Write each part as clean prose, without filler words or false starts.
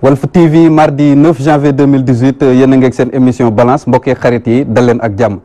Walf TV mardi 9 janvier 2018 yéen a ngi ak seen émission balance mbokkee xarit yi dal leen ak jàmm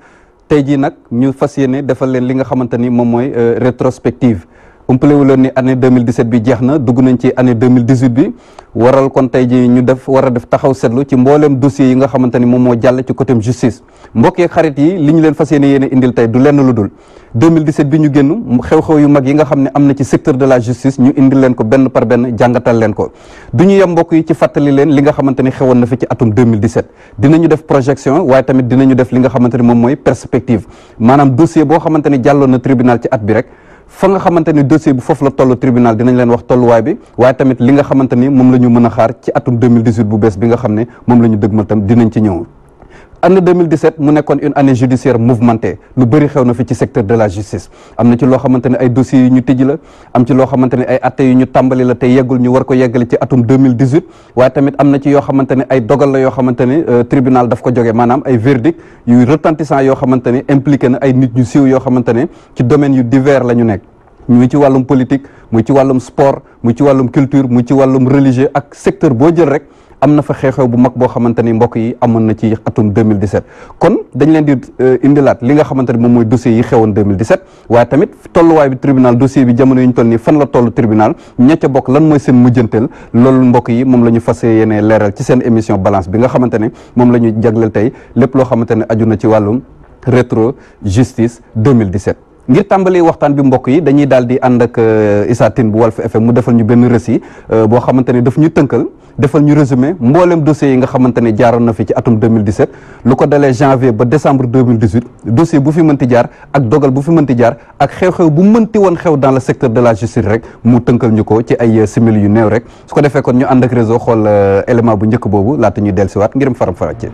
tey jii nag ñu fas yéene defal leen li nga xamante ni moom mooy rétrospective umpale wu leen ni année 2017 bi jeex na dugg nañ ci année 2018 bi waral kon tey jii ñu war a def taxaw seetlu ci mbooleem dossiers yi nga xamante ni moom moo jàll ci côté justice mbokkee xarit yi li ñu leen fas yéene indil tey du lenn lu dul 2017 bi ñu génn xew-xew yu mag yi nga xam ne am na ci secteur de la justice ñu indil leen ko benn par benn jàngatal leen ko du ñu yem mbokk yi ci fàttali leen li nga xamante ni xewoon na fi ci atum 2017 dinañu def projection waaye tamit dinañu def li nga xamante ni moom mooy perspective maanaam dossier boo xamante ni jàlloon na tribunal ci at bi rek fa nga xamante ni dossier bi foofu la toll tribunal dinañ leen wax tolluwaay bi waaye tamit li nga xamante ni moom la ñu mën a xaar ci atum 2018 bu bees bi nga xam ne moom la ñu dëgmal tam dinañ ci ñëw année 2017 mu nekkoon une année judiciaire mouvementée lu bëri xew na fi ci secteur de la justice am na ci loo xamante ne ay dossiers yu ñu tijji la am ci loo xamante ne ay atte yu ñu tàmbali la te yeggul ñu war ko yeggale ci atum 2018 waaye tamit am na ci yoo xamante ne ay dogal la yoo xamante ne tribunal daf ko jógee maanaam ay verdict yu retentissant yoo xamante ne impliqué na ay nit ñu siiw yoo xamante ne ci domaine yu divers la ñu nekk muy ci wàllum politique muy ci wàllum sport muy ci wàllum culture muy ci wàllum religieux ak secteur boo jël rek am na fa xew-xew bu mag boo xamante ni mbokk yi amoon na ci atum 2017 kon dañ leen di indilaat li nga xamante ni moom mooy dossier yi xewoon 2017 waaye tamit tolluwaay bi tribunal dossier bi jamono yi ñu toll nii fan la toll tribunal ña ca bokk lan mooy seen mujjanteel loolu mbokk yi moom la ñu fas yéene leeral ci seen émission balance bi nga xamante ne moom la ñu jagleel tey lépp loo xamante ne aju na ci wàllum rétro justice 2017 ngir tàmbali waxtaan bi mbokk yi dañuy daal di ànd ak Issa Tine bu Walf FM mu defal ñu benn récit boo xamante ne daf ñu tënkal defal ñu résumé mboolem dossiers yi nga xamante ne jaaroon na fi ci atum 2017 lu ko dalee janvier ba décembre 2018 dossier bu fi mënti jaar ak dogal bu fi mënti jaar ak xew-xew bu mënti woon xew dans le secteur de la justice rek mu tënkal ñu ko ci ay simili yu néew rek su ko defee kon ñu ànd ak réseau xool élément bu njëkk boobu laata ñuy dellusiwaat ngirum faram-fàccee.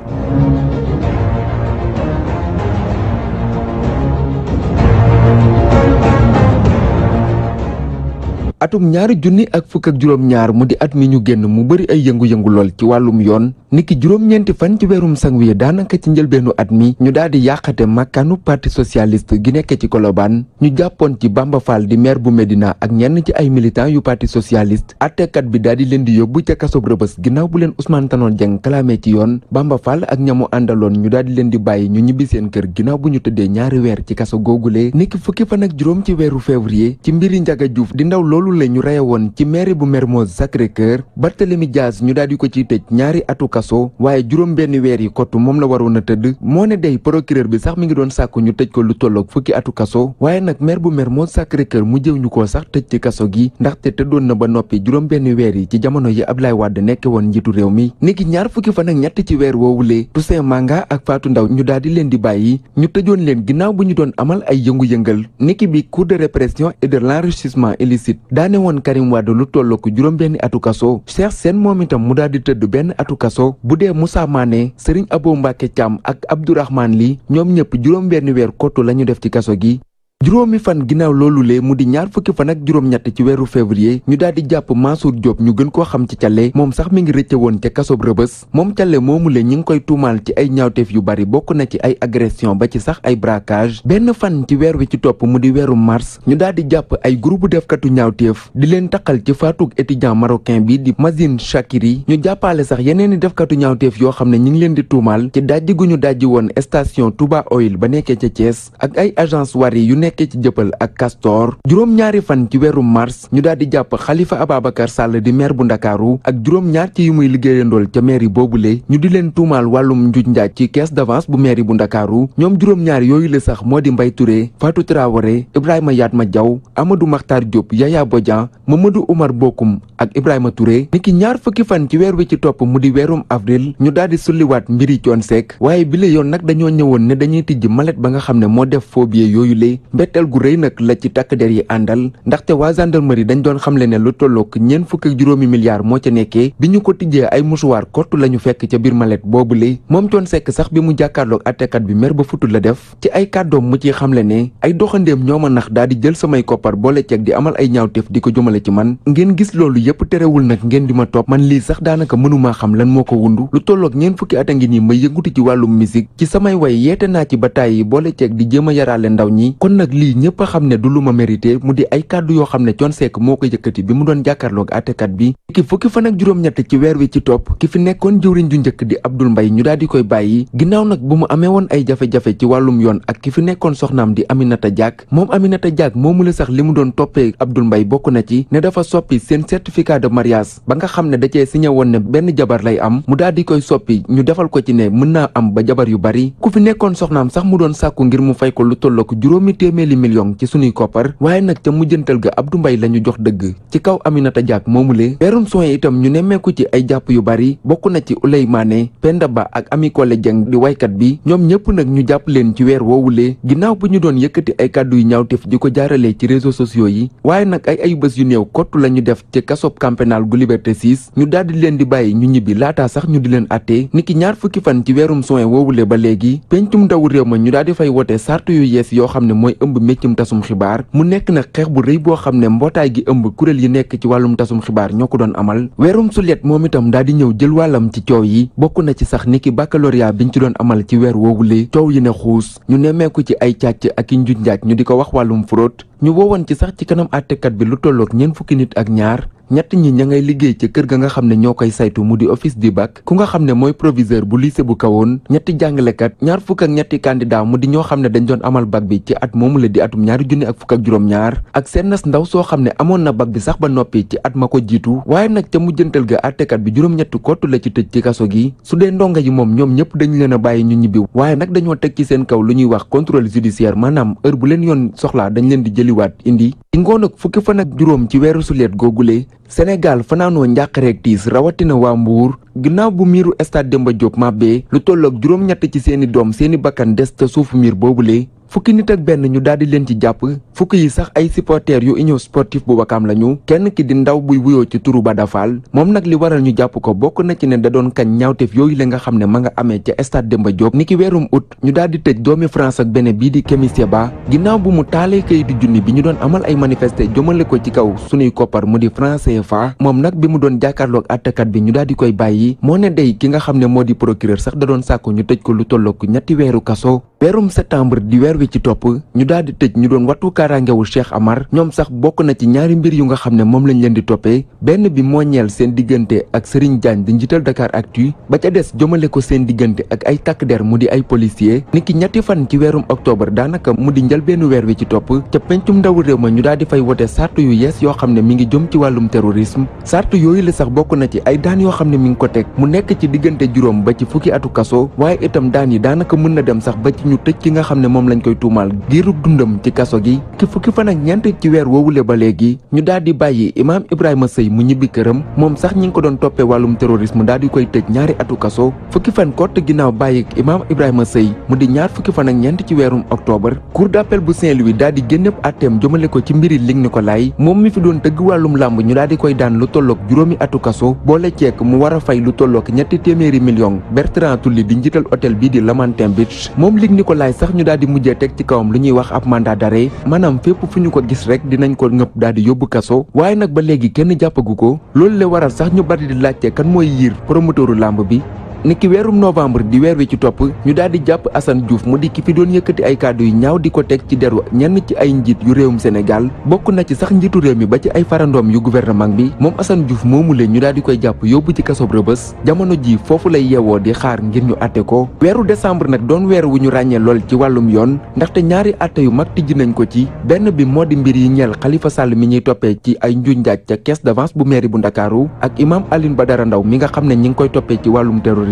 atum ñaari junni ak fukk ak juróom-ñaar mu di at mi ñu génn mu bëri ay yëngu-yëngu lool ci wàllum yoon niki juróom-ñeenti fan ci weerum sanwiye daanaka ci njëlbeenu at mi ñu daal di yàqate makkaanu parti socialiste gi nekk ci Colobane ñu jàppoon ci Bamba Fall di maire bu Médina ak ñenn ci ay militants yu parti socialiste attekat bi daal di leen di yóbbu ca kasob Rëbës ginnaaw bu leen Ousmane Tanor Dieng clamé ci yoon Bamba Fall ak ñamu àndaloon ñu daal di leen di bàyyi ñu ñibbi seen kër ginnaaw bu ñu tëddee ñaari weer ci kaso googulee niki fukki fan ak juróom ci weeru février ci mbiri Ndiaga Diouf di ndaw loolu la ñu reye woon ci mairie bu Mermoz Sacré-Cœur Barthélémy Dias ñu daal di ko ciy tëj ñaari atu kaso waaye juróom benn weer yi kottu moom la waroon a tëdd moo ne day procureur bi sax mi ngi doon sàkku ñu tëj ko lu tolloog fukki atu kaso waaye nag maire bu Mermoz Sacré-Cœur mu jëw ñu koo sax tëj ci kaso gi ndaxte tëddoon na ba noppi juróom benn weer yi ci jamono yi Ablaye Wade nekke woon njiitu réew mi niki ñaar fukki fan ak ñett ci weer woowulee Toussaint Manga ak Fatou Ndaw ñu daal di leen di bàyyi ñu tëjoon leen ginnaaw bu ñu doon amal ay yëngu-yëngal niki bi cour de répression et de l'enrichissement illicite daane woon Karim Wade lu tolloo ko juróom benn atu kaso Cheikh Sène moom itam mu daal di tëdd benn atu kaso bu dee Moussa Mané Serigne Abo Mbacké Thiam ak Abdourahmane Ly ñoom ñëpp juróom benn weer kottu la ñu def ci kaso gi juróomi fan ginnaaw loolu lee mu di ñaar fukki fan ak juróom-ñett ci weeru février ñu daal di jàpp Mansour Diop ñu gën koo xam ci Thialé moom sax mi ngi rëcce woon ca kasob Rëbës moom Thialé moomu le ñi ngi koy tuumaal ci ay ñaawteef yu bari bokk na ci ay agression ba ci sax ay braquage benn fan ci weer wi ci topp mu di weeru mars ñu daal di jàpp ay groupe defkatu ñaawteef di leen taqal ci faatug étudiant marocain bi di Mazine Chakiri ñu jàppale sax yeneeni defkatu ñaawteef yoo xam ne ñi ngi leen di tuumaal ci dajji gu ñu dajji woon station Touba Oil ba nekkee ca Thiès ak ay agence Wari yu nekkee ci Jëppal ak Castor juróom-ñaari fan ci weeru mars ñu daal di jàpp Khalifa Ababacar Sall di maire bu Ndakaaru ak juróom-ñaar ci yu muy liggéeyandool ca mairie boobule ñu di leen tuumaal wàllum njuuj njaaj ci caisse d'avance bu mairie bu Ndakaaru ñoom juróom-ñaar yooyu la sax moo di Mbaye Touré Fatou Traoré Ibrahima Yatma Diaw Amadou Makhtar Diop Yaya Bodian Mamadou Oumar Bokum ak Ibrahima Touré niki ñaar fukki fan ci weer wi ci topp mu di weerum avril ñu daal di sulliwaat mbiri Thione Seck waaye bi la yoon nag dañoo ñëwoon ne dañuy tijji malet ba nga xam ne moo def phobie yooyu le mbetteel gu rëy nag la ci takk der yi àndal ndaxte waa gendarmerie dañ doon xamle ne lu tollook ñeent fukk ak juróomi milliards moo ca nekkee bi ñu ko tijjee ay musuwaar kott la ñu fekk ca biir malet boobule moom Thione Seck sax bi mu jàkkaarloog attekat bi mer ba futu la def ci ay kàddoom mu ciy xamle ne ay doxandeem ñoo ma nax daal di jël samay koppar boole ceeg di amal ay ñaawteef di ko jëmale ci man ngeen gis loolu yépp terewul nag ngeen di ma topp man lii sax daanaka mënumaa xam lan moo ko wundu lu tolloog ñeent fukki at a ngi nii ma yëngutu ci wàllum musique ci samay way yeete naa ci bataay yi boole ceeg di jéem a yaraale ndaw ñi kon nag lii ñëpp a xam ne du lu ma mérité mu di ay kàddu yoo xam ne Thione Seck moo ko yëkkati bi mu doon jàkkaarloog àttekat bi ki fukki fan ak juróom-ñett ci weer wi ci topp ki fi nekkoon jëwriñ ju njëkk di Abdoul Mbaye ñu daal di koy bàyyi ginnaaw nag bu mu amee woon ay jafe-jafe ci wàllum yoon ak ki fi nekkoon soxnaam di Aminata Diack moom Aminata Diack moomu la sax li mu doon toppee Abdoul Mbaye bokk na ci ne dafa soppi seen certificat de mariage ba nga xam ne da cee signé woon ne benn jabar lay am mu daal di koy soppi ñu defal ko ci ne mën naa am ba jabar yu bari ku fi nekkoon soxnaam sax mu doon sàkku ngir mu fay ko lu tollook 200 millions ci sunuy koppar waaye nag ca mujjantal ga Abdou Mbaye la ñu jox dëgg ci kaw Aminata Diack moomule weerum soin itam ñu nemmeeku ci ay jàpp yu bari bokk na ci Ouley Mané Penda Ba ak Ami Collé Dieng di waykat bi ñoom ñëpp nag ñu jàpp leen ci weer woowulee ginnaaw bu ñu doon yëkkati ay kàddu yu ñaawteef di ko jaaralee ci réseaux sociaux yi waaye nag ay bés yu néew kottu la ñu def ci kasob camp pénal gu Liberté 6 ñu daldi leen di bàyyi ñu ñibbi laataa sax ñu di leen àtte niki ñaar fukki fan ci weerum soin woowule ba léegi pencum ndawu réew ma ñu daal di fay wote sartu yu yees yoo xam ne mooy ëmb méccum tasum xibaar mu nekk nag xeex bu rëy boo xam ne mbootaay gi ëmb kuréel yi nekk ci wàllum tasum xibaar ñoo ko doon amal weerum sulet moom itam daal di ñëw jël wàllam ci coow yi bokk na ci sax niki baccalauréat biñ ci doon amal ci weer woowule coow yi ne xuus ñu nemmeeku ci ay càcc ak i njuuj njaaj ñu di ko wax wàllum fraude ñu woowoon ci sax ci kanam àttekat bi lu tollook ñeent fukki nit ak ñaar ñett ñi ña ngay liggéey ca kër ga nga xam ne ñoo koy saytu mu di office du bac ku nga xam ne mooy proviseur bu lycée bu kawoon ñetti jàngalekat ñaar fukk ak ñetti candidat mu di ñoo xam ne dañ doon amal bac bi ci at moomu la di atum 2022 ak seen nas ndaw soo xam ne amoon na bac bi sax ba noppi ci at ma ko jiitu waaye nag ca mujjantal ga àttekat bi juróom-ñetti kottu la ci tëj ci kaso gi su dee ndonga yi moom ñoom ñëpp dañu leen a bàyyi ñu ñibbi waaye nag dañoo teg ci seen kaw lu ñuy wax contrôle judiciaire maanaam heure bu leen yoon soxlaa dañ leen di jëliwaat indi ci ngoon ak fukki fan ak juróom ci weeru suleet googule Sénégal fanaanoo njàqareeg tiis rawatina waa Mbuur ginnaaw bu miiru stade Demba Diop màbbee lu tollook juróom-ñett ci seeni doom seeni bakkan des te suufu miir boobule fukki nit ak benn ñu daal di leen ci jàpp fukki yi sax ay supporters yu union sportif bu Wakaam lañu kenn ki di ndaw buy wuyoo ci turu Bada Fall moom nag li waral ñu jàpp ko bokk na ci ne da doon kañ ñaawteef yooyu la nga xam ne ma nga amee ca stade Demba Diop niki weerum août ñu daal di tëj doomi France ak Bénin bii di Kémi Séba ginnaaw bu mu taalee kayitu junni bi ñu doon amal ay manifester jëmale ko ci kaw sunuy koppar mu di franc CFA moom nag bi mu doon jàkkaarloog àttekat bi ñu daal di koy bàyyi moo ne day ki nga xam ne moo di procureur sax da doon sàkku ñu tëj ko lu tollook ñetti weeru kaso weerum septembre di weer wi ci topp ñu daal di tëj ñu doon wattu kaaraangewu Cheikh Amar ñoom sax bokk na ci ñaari mbir yu nga xam ne moom lañ leen di toppee benn bi moo ñeel seen diggante ak Serigne Diagne di njiital Dakaractu ba ca des jëmale ko seen diggante ak ay takk der mu di ay policier niki ñetti fan ci weerum octobre daanaka mu di njël benn weer wi ci topp ca pencum ndawu réew ma ñu daal di fay wote sartu yu yees yoo xam ne mi ngi jëm ci wàllum terrorisme sartu yooyu la sax bokk na ci ay daan yoo xam ne mi ngi ko teg mu nekk ci diggante juróom ba ci fukki atu kaso waaye itam daan yi daanaka mën na dem sax ba ci ñu tëj ki nga xam ne moom lañ koy tuumaal giirug dundam ci kaso gi ki fukki fan ak ñeent ci weer woowule ba léegi ñu daal di bàyyi imaam Ibrahima Sëy mu ñibbi këram moom sax ñi ngi ko doon toppee wàllum terrorisme daal di koy tëj ñaari atu kaso fukki fan kott ginnaaw bàyyi imaam Ibrahima Sëy mu di ñaar fukki fan ak ñeent ci weerum octobre cour d'appel bu Saint-Louis daal di génnéb atteem jëmale ko ci mbiri Luc Nicolaï moom mi fi doon tëgg wàllum làmb ñu daal di koy daan lu tollook juróomi atu kaso boole ceek mu war a fay lu tollook ñetti téeméeri million Bertrand Tulli di njiital hôtel bii di Lamantin Beach moom Luc Nicolaï sax ñu daal di mujjee teg ci kawam lu ñuy wax ab mandat d'arrêt maanaam fépp fu ñu ko gis rek dinañ ko ngëpp daal di yóbbu kaso waaye nag ba léegi kenn jàppagu ko loolu la waral sax ñu bari di laajte kan mooy yiir promoteuru làmb bi niki weerum novembre di weer wi ci topp ñu daal di jàpp Assane Diouf mu di ki fi doon yëkkati ay kàddu yu ñaaw di ko teg ci deru ñenn ci ay njiit yu réewum Sénégal bokk na ci sax njiitu réew mi ba ci ay farandoom yu gouvernement bi moom Assane Diouf moomu leen ñu daal di koy jàpp yóbbu ci kasob Rebeuss jamono ji foofu lay yeewoo di xaar ngir ñu atte ko weeru décembre nag doon weer wu ñu ràññee lool ci wàllum yoon ndaxte ñaari atte yu mag tijji nañ ko ci benn bi moo di mbir yi ñeel Khalifa Sall mi ñuy toppee ci ay njuuj njaaj ca caisse d'avance bu mairie bu Ndakaaru ak imam Alioune Badara Ndaw mi nga xam ne ñi ngi koy toppee ci wàllum terrorisme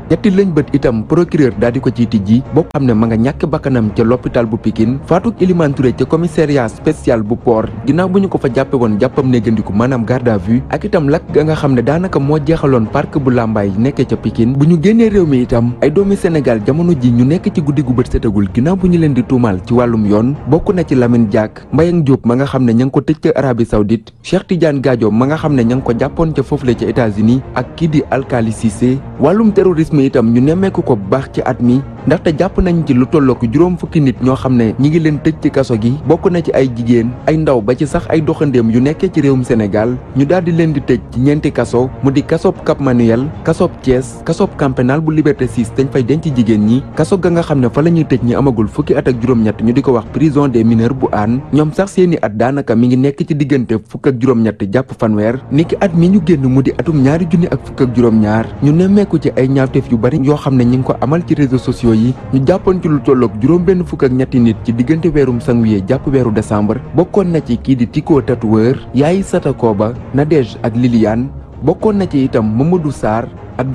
ñetti lañ bët itam procureur daal di ko ciy tijji boo xam ne ma nga ñàkk bakkanam ca l'hôpital bu Pikine Fatou Elimane Touré ca commissariat spécial bu port ginnaaw bu ñu ko fa jàppe woon jàppam négandiku maanaam garde à vue ak itam lakk ga nga xam ne daanaka moo jeexaloon parc bu Lambaye nekkee ca Pikine bu ñu génnee réew mi itam ay doomi Sénégal jamono ji ñu nekk ci guddi gu bët setagul ginnaaw bu ñu leen di tuumal ci wàllum yoon bokk na ci Lamine Diack Mbayang Diop ma nga xam ne ña ngi ko tëj ca Arabie Saoudite Cheikh Tidiane Gadio ma nga xam ne ña ngi ko jàppoon ca foofule ca États-Unis ak kii di Alkali Cissé wàllum terrorisme paludisme itam ñu nemmeeku ko bu baax ci at mi ndaxte jàpp nañ ci lu tollook juróom fukki nit ñoo xam ne ñi ngi leen tëj ci kaso gi bokk na ci ay jigéen ay ndaw ba ci sax ay doxandéem yu nekkee ci réewum Sénégal ñu daal di leen di tëj ci ñeenti kaso mu di kasob Cap Manuel kasob Thiès kasob camp pénal bu Liberté 6 dañ fay denc jigéen ñi kaso ga nga xam ne fa la ñuy tëj ñi amagul fukki at ak juróom-ñett ñu di ko wax prison des mineurs bu Hann ñoom sax seeni at daanaka mi ngi nekk ci diggante fukk ak juróom-ñett jàpp fanweer niki at mi ñu génn mu di atum 2000 ak fukk ak juróom-ñaar ñu nemmeeku ci ay ñaawteef yu bari yoo xam ne ñi ngi ko amal ci réseaux sociaux yi ñu jàppoon ci lu tollook juróom benn fukk ak ñetti nit ci diggante weerum janvier jàpp weeru décembre bokkoon na ci kii di Tiko tatoueur Yaay Satakoba Nadège ak Liliane bokkoon na ci itam Mamadou Sarr ak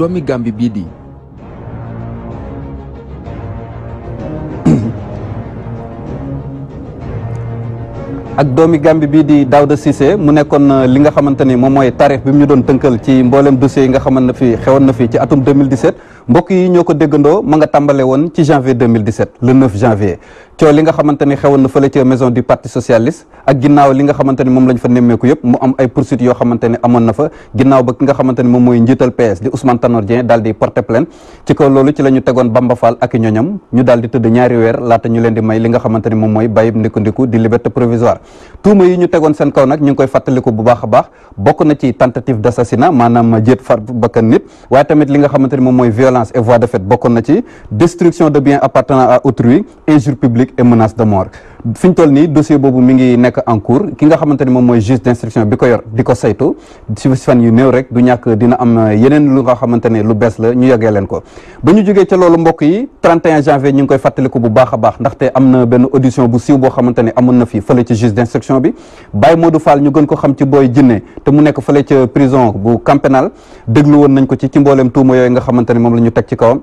doomi Gambie bii di Daouda Cissé mu nekkoon li nga xamante ni moom mooy taarix bi mu ñu doon tënkal ci mboolem dossiers yi nga xamante ne fi xewoon na fi ci atum 2017 mbokk yi ñoo ko déggandoo ma nga tàmbale woon ci janvier 2017 le 9 janvier coow li nga xamante ni xewoon na fële ca maison du parti socialiste ak ginnaaw li nga xamante ni moom lañ fa nemmeeku yëpp mu am ay poursuites yoo xamante ni amoon na fa ginnaaw ba ki nga xamante ni moom mooy njiital PS di Ousmane Tanor Dieng daal di porter plainte ci kaw loolu ci la ñu tegoon Bamba Fall ak ñoñam ñu daal di tëdd ñaari weer laata ñu leen di may li nga xamante ni moom mooy bàyyib ndiku di liberté provisoire tuuma yi ñu tegoon seen kaw nag ñu ngi koy fàttaliku bu baax a baax bokk na ci tentative d'assassinat maanaam jéet far bakkan nit waaye tamit li nga xamante ni moom mooy violence et voie de fait bokkoon na ci destruction de biens appartenant à autrui injure publique et menace de mort fi ñu toll nii dossier boobu mi ngi nekk en cours ki nga xamante ni moom mooy juge d'instruction bi ko yor di ko saytu ci fan yu néew rek du ñàkk dina am yeneen lu nga xamante ne lu bees la ñu yogee leen ko ba ñu jógee ca loolu mbokk yi 31 janvier ñu ngi koy fàttaliku bu baax a baax ndaxte am na benn audition bu siiw boo xamante ne amoon na fii fële ci juge d'instruction bi Baye Modou Fall ñu gën ko xam ci Boy Djiné te mu nekk fële ca prison bu camp pénal déglu woon nañ ko ci mbooleem tuuma yooyu nga xamante ne moom la ñu teg ci kawam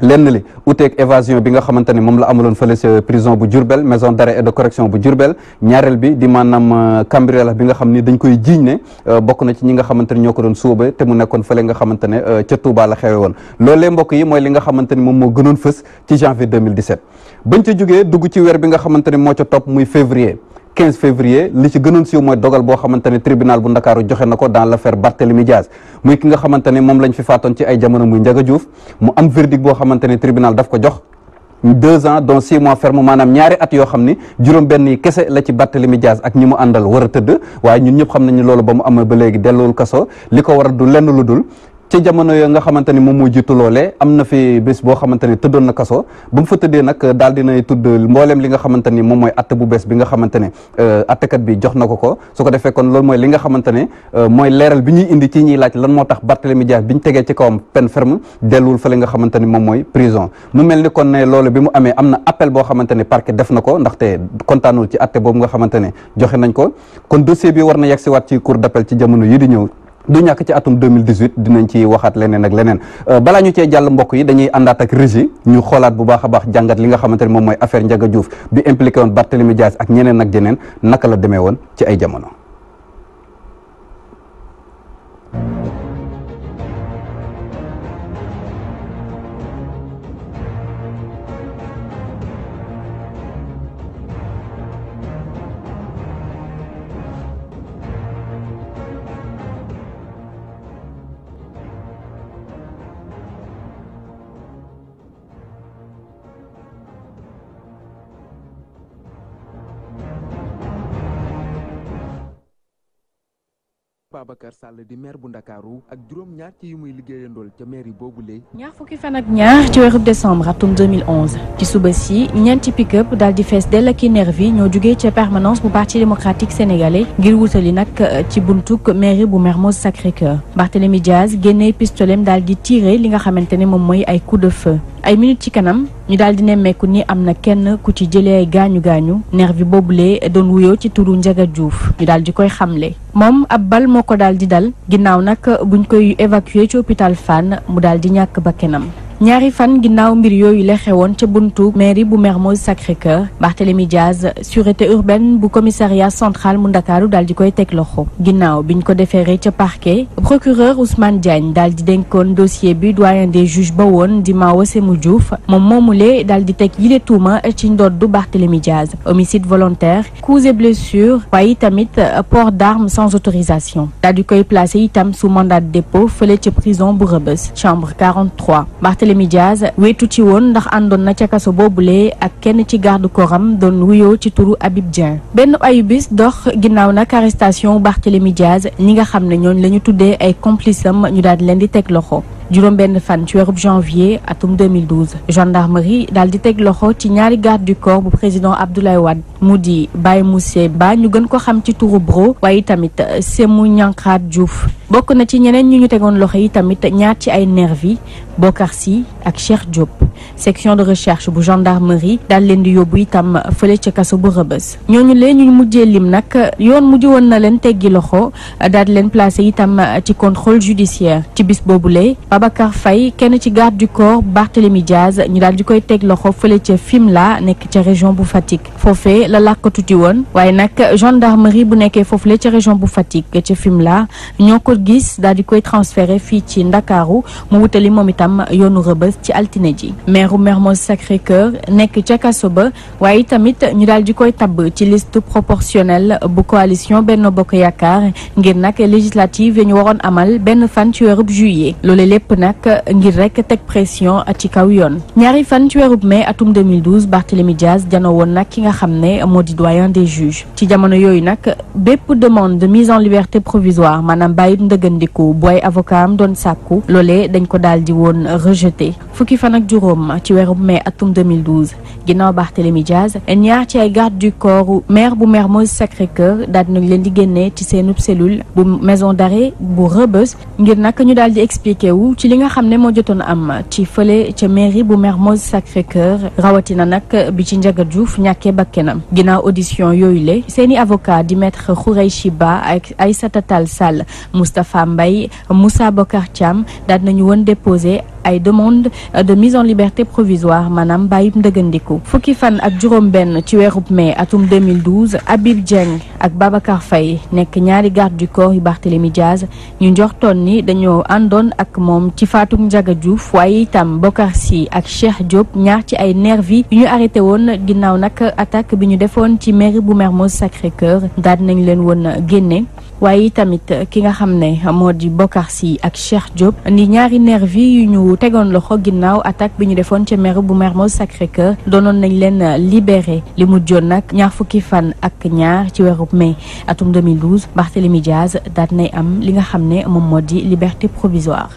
lenn li uteeg évasion bi nga xamante ni moom la amaloon fële ca prison bu Diourbel maison d'arrêt et de correction bu Diourbel ñaareel bi di maanaam cambriolage bi nga xam ni dañ koy jiiñ ne bokk na ci ñi nga xamante ni ñoo ko doon suuba te mu nekkoon fële nga xamante ne ca Touba la xewe woon loolee mbokk yi mooy li nga xamante ni moom moo gënoon fës ci janvier 2017 bañ ca jógee dugg ci weer bi nga xamante ni moo ca topp muy février 15 février li ci gënoon siiw mooy dogal boo xamante ne tribunal bu Ndakaaru joxe na ko dans l'affaire Barthélémy Diaz muy ki nga xamante ne moom lañ fi faatoon ci ay jamono muy Ndiaga Diouf mu am verdict boo xamante ne tribunal daf ko jox 2 ans dont 6 mois ferme maanaam ñaari at yoo xam ni juróom benn yi kese la ci Barthélémy Diaz ak ñi mu àndal war a tëdd waaye ñun ñëpp xam nañu loolu ba mu amee ba léegi delluwul kaso li ko war a du lenn lu dul ci jamono yo nga xamante ni moom moo jiitu loolee am na fi bés boo xamante ni tëddoon na kaso ba mu fa tëddee nag daal dinay tudd mbooleem li nga xamante ni moom mooy atte bu bees bi nga xamante ne attekat bi jox na ko su ko defee kon loolu mooy li nga xamante ne mooy leeral bi ñuy indi ci ñuy laaj lan moo tax Barthélémy Dias bi ñu tegee ci kawam peine ferme delluwul fa li nga xamante ni moom mooy prison mu mel ni kon ne loolu bi mu amee am na appel boo xamante ne parquet def na ko ndaxte kontaanul ci atte boobu nga xamante ne joxe nañ ko kon dossier bi war na yegg si waat ci cour d'appel ci jamono yi di ñëw du ñàkk ci atum 2018 dinañ ci waxaat leneen ak leneen balaa ñu cee jàll mbokk yi dañuy àndaat ak régie ñu xoolaat bu baax a baax jàngat li nga xamante ne moom mooy affaire Ndiaga Diouf bi impliqué woon Barthélémy Dias ak ñeneen ak jeneen naka la demee woon ci ay jamono. Babacar Sall di maire bu Ndakaaru ak juróom ñaar ci yu muy liggéeyandool ca mairie boobule. ñaar fukki fan ak ñaar ci weeru décembre atum 2011 ci suba si ñeenti pick-up daal di fees dell ak i nervi ñoo jugee ca permanence bu parti démocratique sénégalais ngir wutali nag ci buntuk mairie bu Mermoz Sacré-Cœur. Barthélémy Dias génnee pistolem daal di tiré li nga xamante ne moom mooy ay coup de feu ay minutes ci kanam ñu daal di nemmeeku ni am na kenn ku ci jëlee ay gaañu nervi boobule doon wuyoo ci turu Ndiaga Diouf ñu daal di koy xamle moom ab bal moo ko daal di dal ginnaaw nag buñ koy évacuer ci hôpital Fann mu daal di ñàkk bakkanam ñaari fan ginnaaw mbir yooyu la xewoon ca buntu mairie bu Mermoz Sacré-Cœur Barthélémy Dias sûreté urbaine bu commissariat central mu Ndakaaru daal di koy teg loxo ginnaaw biñ ko defeere ca parquet procureur Ousmane Diagne daal di dénkoon dossier bi doyen des juges ba woon di Mawa Semou Diouf moom moomulee daal di teg yile tuuma ci ndoddu Barthélémy Dias homicide volontaire coups et blessures waaye tamit port d'armes sans autorisation daal di koy placé itam sous mandat de dépôt fële ca prison bu Rebeuss chambre 43 Barthélémy Diaz weetu ci woon ndax àndoon na ca kaso boobule ak kenn ci garde corps am doon wuyoo ci turu Habib Dieng. benn ayubis dox ginnaaw nag arrestation Barthélémy Diaz ñi nga xam ne ñooñu la ñu tuddee ay complices am ñu daal di leen di teg loxo. juróom benn fan ci weerub janvier atum 2012 gendarmerie daal di teg loxo ci ñaari garde du corps bu président Abdoulaye Wade mu di Baye Moussé Ba ñu gën ko xam ci turu Bro waaye tamit Sémou Niankrat Diouf bokk na ci ñeneen ñu tegoon loxo yi tamit ñaar ci ay nervi Bokar Sy ak Cheikh Diop section de recherche bu gendarmerie daal leen di yóbbu itam fële ca kaso bu Rebeuss ñooñu leen ñu mujjee lim nag yoon mujj woon na leen teggi loxo daal di leen placé itam ci contrôle judiciaire ci bis boobule Babacar Faye kenn ci garde du corps Barthélémy Diaz ñu daal di koy teg loxo fële ca Fimela nekk ca région bu Fatick foofee la làkkatuti woon waaye nag gendarmerie bu nekkee foofule ca région bu Fatick ca Fimela ñoo ko gis daal di koy transféré fii ci Ndakaaru mu wutali moom itam yoonu Rebeuss ci altine ji maire Mermoz Sacré-Cœur nekk ca kaso ba waaye tamit ñu daal di koy tabb ci liste proportionnelle bu coalition Benno Bokk Yaakaar ngir nag législative yi ñu waroon amal benn fan ci weerub juillet loole lépp nag ngir rek teg pression ci kaw yoon ñaari fan ci weerub mai atum 2012 Barthélémy Diaz janoo woon nag ki nga xam ne moo di doyen des juges ci jamono yooyu nag bépp demande de mise en liberté provisoire maanaam bàyyib ndëgëndiku bu ay avocat am doon sàkku loolee dañ ko daal di woon rejeté fukki fan ak juróom ci weerub mai atum 2012 ginnaaw Barthélémy Diaz ñaar ci ay garde du corps maire bu Mermoz Sacré-Cœur daal dinañ leen di génnee ci seenub cellule bu maison d'arrêt bu Rebeuss ngir nag ñu daal di expliqué wu ci li nga xam ne moo jotoon am ci fële ca mairie bu Mermoz Sacré-Cœur rawatina nag bi ci Ndiaga Diouf ñàkkee bakkanam ginnaaw audition yooyu le seeni avocat di maître Khoureychi Ba ak Aïssata Tall Sall Moustapha Mbaye Moussa Bokar Thiam daal nañu woon déposé ay demande de mise en liberté provisoire maanaam bàyyib ndëgëndiku fukki fan ak juróom benn ci weerub mai atum 2012 Habib Dieng ak Babacar Faye nekk ñaari garde du corps yu Barthélémy Diaz ñu njortoon ni dañoo àndoon ak moom ci faatuk Ndiaga Diouf waaye itam Bokar Sy ak Cheikh Diop ñaar ci ay nervi yu ñu arrêté woon ginnaaw nag attaque bi ñu defoon ci mairie bu Mermoz Sacré-Cœur daal nañ leen woon génne waaye tamit ki nga xam ne moo di Bokar Sy ak Cheikh Diop ni ñaari nervi yu ñu tegoon loxo ginnaaw attaque bi ñu defoon ca mairie bu Mermoz Sacré-Cœur doonoon nañ leen libéré li mujjoon nag ñaar fukki fan ak ñaar ci weeru mai atum 2012 Barthélémy Diaz daal nay am li nga xam ne moom moo di liberté provisoire.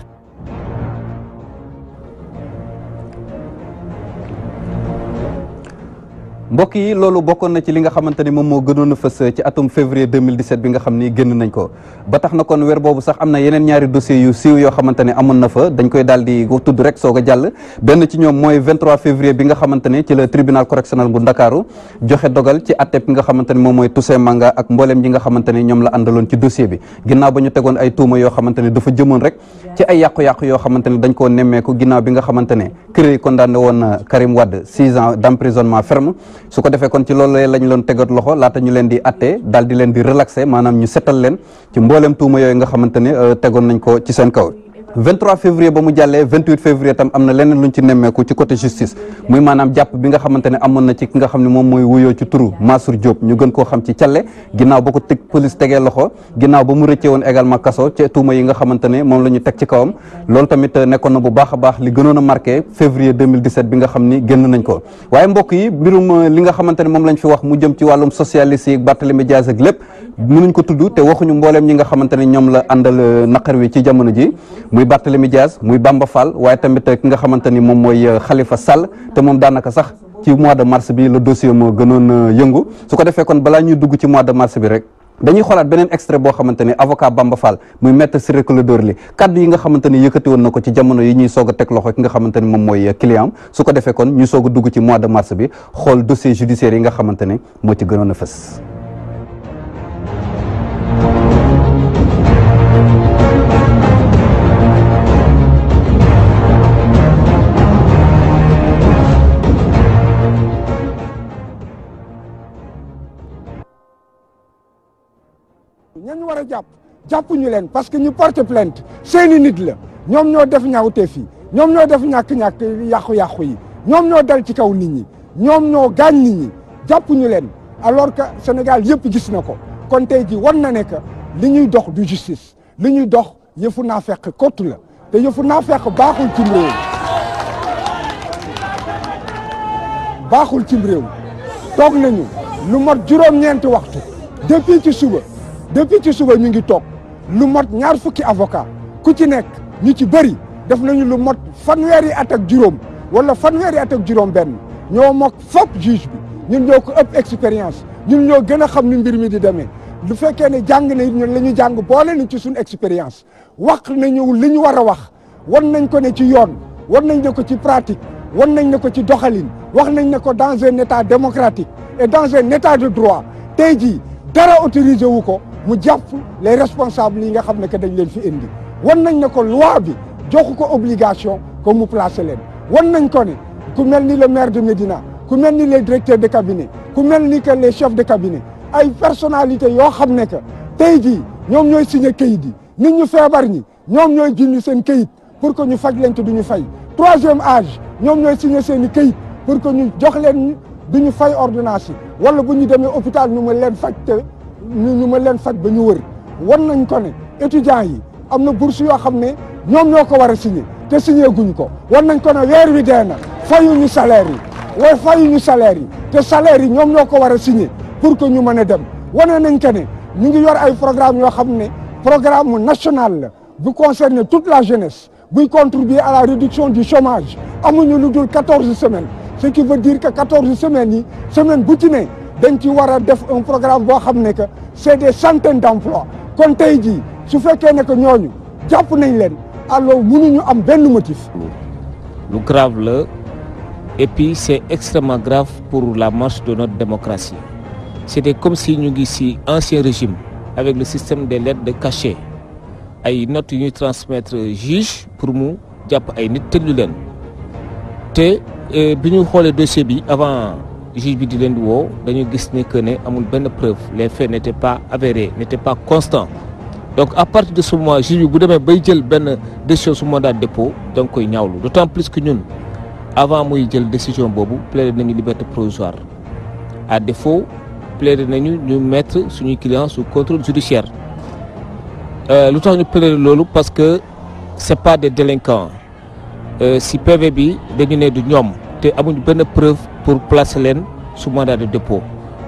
mbokk yi loolu bokkoon na ci li nga xamante ni moom moo gënoon a fës ci atum février 2017 bi nga xam ni génn nañ ko ba tax na kon weer boobu sax am na yeneen ñaari dossiers yu siiw yoo xamante ne amoon na fa dañ koy daal di tudd rek soog a jàll benn ci ñoom mooy 23 février bi nga xamante ne ci la tribunal correctionnel bu Ndakaaru joxe dogal ci atte bi nga xamante ne moom mooy Toussaint Manga ak mbooleem ñi nga xamante ne ñoom la àndaloon ci dossier bi ginnaaw ba ñu tegoon ay tuuma yoo xamante ne dafa jëmoon rek ci ay yàqu-yàqu yoo xamante ne dañ koo nemmeeku ginnaaw bi nga xamante ne CREI condamné woon Karim Wade 6 ans d'emprisonnement ferme su ko defee kon ci loolu lañ leen tegat loxo laata ñu leen di atte daal di leen di relaxé maanaam ñu setal leen ci mbooleem tuuma yooyu nga xamante ne tegoon nañ ko ci seen kaw 23 février ba mu jàllee 28 février tam am na leneen luñ ci nemmeeku ci côté justice muy maanaam jàpp bi nga xamante ne amoon na ci ki nga xam ne moom mooy wuyoo ci turu Mansour Diop ñu gën koo xam ci Thialé ginnaaw ba ko teg police tegee loxo ginnaaw ba mu rëccee woon également kaso ci tuuma yi nga xamante ne moom la ñu teg ci kawam loolu tamit nekkoon na bu baax a baax li gënoon a marqué février 2017 bi nga xam ni génn nañ ko waaye mbokk yi mbirum li nga xamante ne moom lañ fi wax mu jëm ci wàllum socialiste yi Barthélémy Diaz ak lépp mënuñ ko tudd te waxuñu mbooleem ñi nga xamante ne ñoom la àndal naqar wi ci jamono ji muy Barthélémy Diaz muy Bamba Fall waaye tamit ki nga xamante ni moom mooy Khalifa Sall te moom daanaka sax ci mois de mars bi le dossier moo gënoon yëngu su ko defee kon balaa ñuy dugg ci mois de mars bi rek dañuy xoolaat beneen extrait boo xamante ni avocat Bamba Fall muy maître Ciré Clédor Ly kaddu yi nga xamante ni yëkkati woon na ko ci jamono yi ñuy soog a teg loxo ki nga xamante ni moom mooy client su ko defee kon ñu soog a dugg ci mois de mars bi xool dossier judiciaire yi nga xamante ne moo ci gënoon a fës. ñañ war a jàppuñu leen parce que ñu porte plainte seeni nit la ñoom ñoo def ñaawteef yi ñoom ñoo def ñàkk-ñàkk yàqu-yàqu yi ñoom ñoo dal ci kaw nit ñi ñoom ñoo gaañ nit ñi jàppuñu leen alors que Sénégal yëpp gis na ko kon tey ji war na ne que li ñuy dox du justice li ñuy dox yëfu naafeq kottu la te yëfu naafeq baaxul ci réew baaxul cim réew toog nañu lu mot juróom-ñeenti waxtu depuis ci suba ñu ngi toog lu mot ñaar fukki avocat ku ci nekk ñu ci bëri def nañu lu mot fanweeri at ak juróom wala fanweeri at ak juróom benn ñoo mok fop juge bi ñun ñoo ko ëpp expérience ñun ñoo gën a xam ni mbir mi di demee lu fekkee ne jàng na ñun la ñu jàng boole nañ ci suñu expérience wax nañu li ñu war a wax wan nañ ko ne ci yoon wan nañ ne ko ci pratique wan nañ ne ko ci doxalin wax nañ ne ko dans un état démocratique et dans un état de droit tey jii dara autorisé wu ko mu jàpp les responsables yi nga xam ne que dañ leen fi indi wan nañ ne ko loi bi joxu ko obligation que mu placer leen wan nañ ko ne ku mel ni le maire de Médina ku mel ni les directeurs de cabinet ku mel ni que les chefs de cabinet ay personnalités yoo xam ne que tey jii ñoom ñooy signé kayit yi nit ñu feebar ñi ñoom ñooy bind seen kayit pour que ñu faj leen te du ñu fay troisième âge ñoom ñooy signé seen i kayit pour que ñu jox leen du ñu fay ordonnance yi wala bu ñu demee hôpital ñu mën leen faj te ñu mën leen faj ba ñu wër wan nañ ko ne étudiants yi am na bourse yoo xam ne ñoom ñoo ko war a signé te signé guñ ko wan nañ ko ne weer wi dee na fayuñu salaire yi waaye fayuñu salaire yi te salaire yi ñoom ñoo ko war a signé pour que ñu mën a dem wane nañ ko ne ñu ngi yor ay programme yoo xam ne programme national la bu concerner toute la jeunesse buy contribuer à la réduction du chômage amuñu lu dul 14 semaines ce qui veut dire que 14 semaines yi semaine bu ci ne dañ ci war a def un programme boo xam ne que c'est des centaines d'emplois kon tey jii su fekkee ne que ñooñu jàpp nañ leen alors mënuñu am benn motif. lu grave la et puis c'est extrêmement grave pour la marche de notre démocratie. C'était comme si ñu ngi ci ancien régime avec le système des lettres de cachet ay notes yu ñuy transmettre juge pour mu jàpp ay nit tëjlu leen te bi ñu xoolee dossier bi avant juge bi di leen di woo dañu gis ne que ne amul benn preuve les faits n'étaient pas avérés n'étaient pas constants donc à partir de ce moment juge bi bu demee bay jël benn décision su mandat de dépôt da nga koy ñaawlu d'autant plus que ñun avant muy jël décision boobu plaider nañu liberté provisoire à défaut plaider nañu ñu mettre suñuy client sous contrôle judiciaire lu tax ñu plaider loolu parce que c'est pas des délinquants si PV bi dañu ne du ñoom te amuñu benn preuve pour placer leen sous mandat de dépôt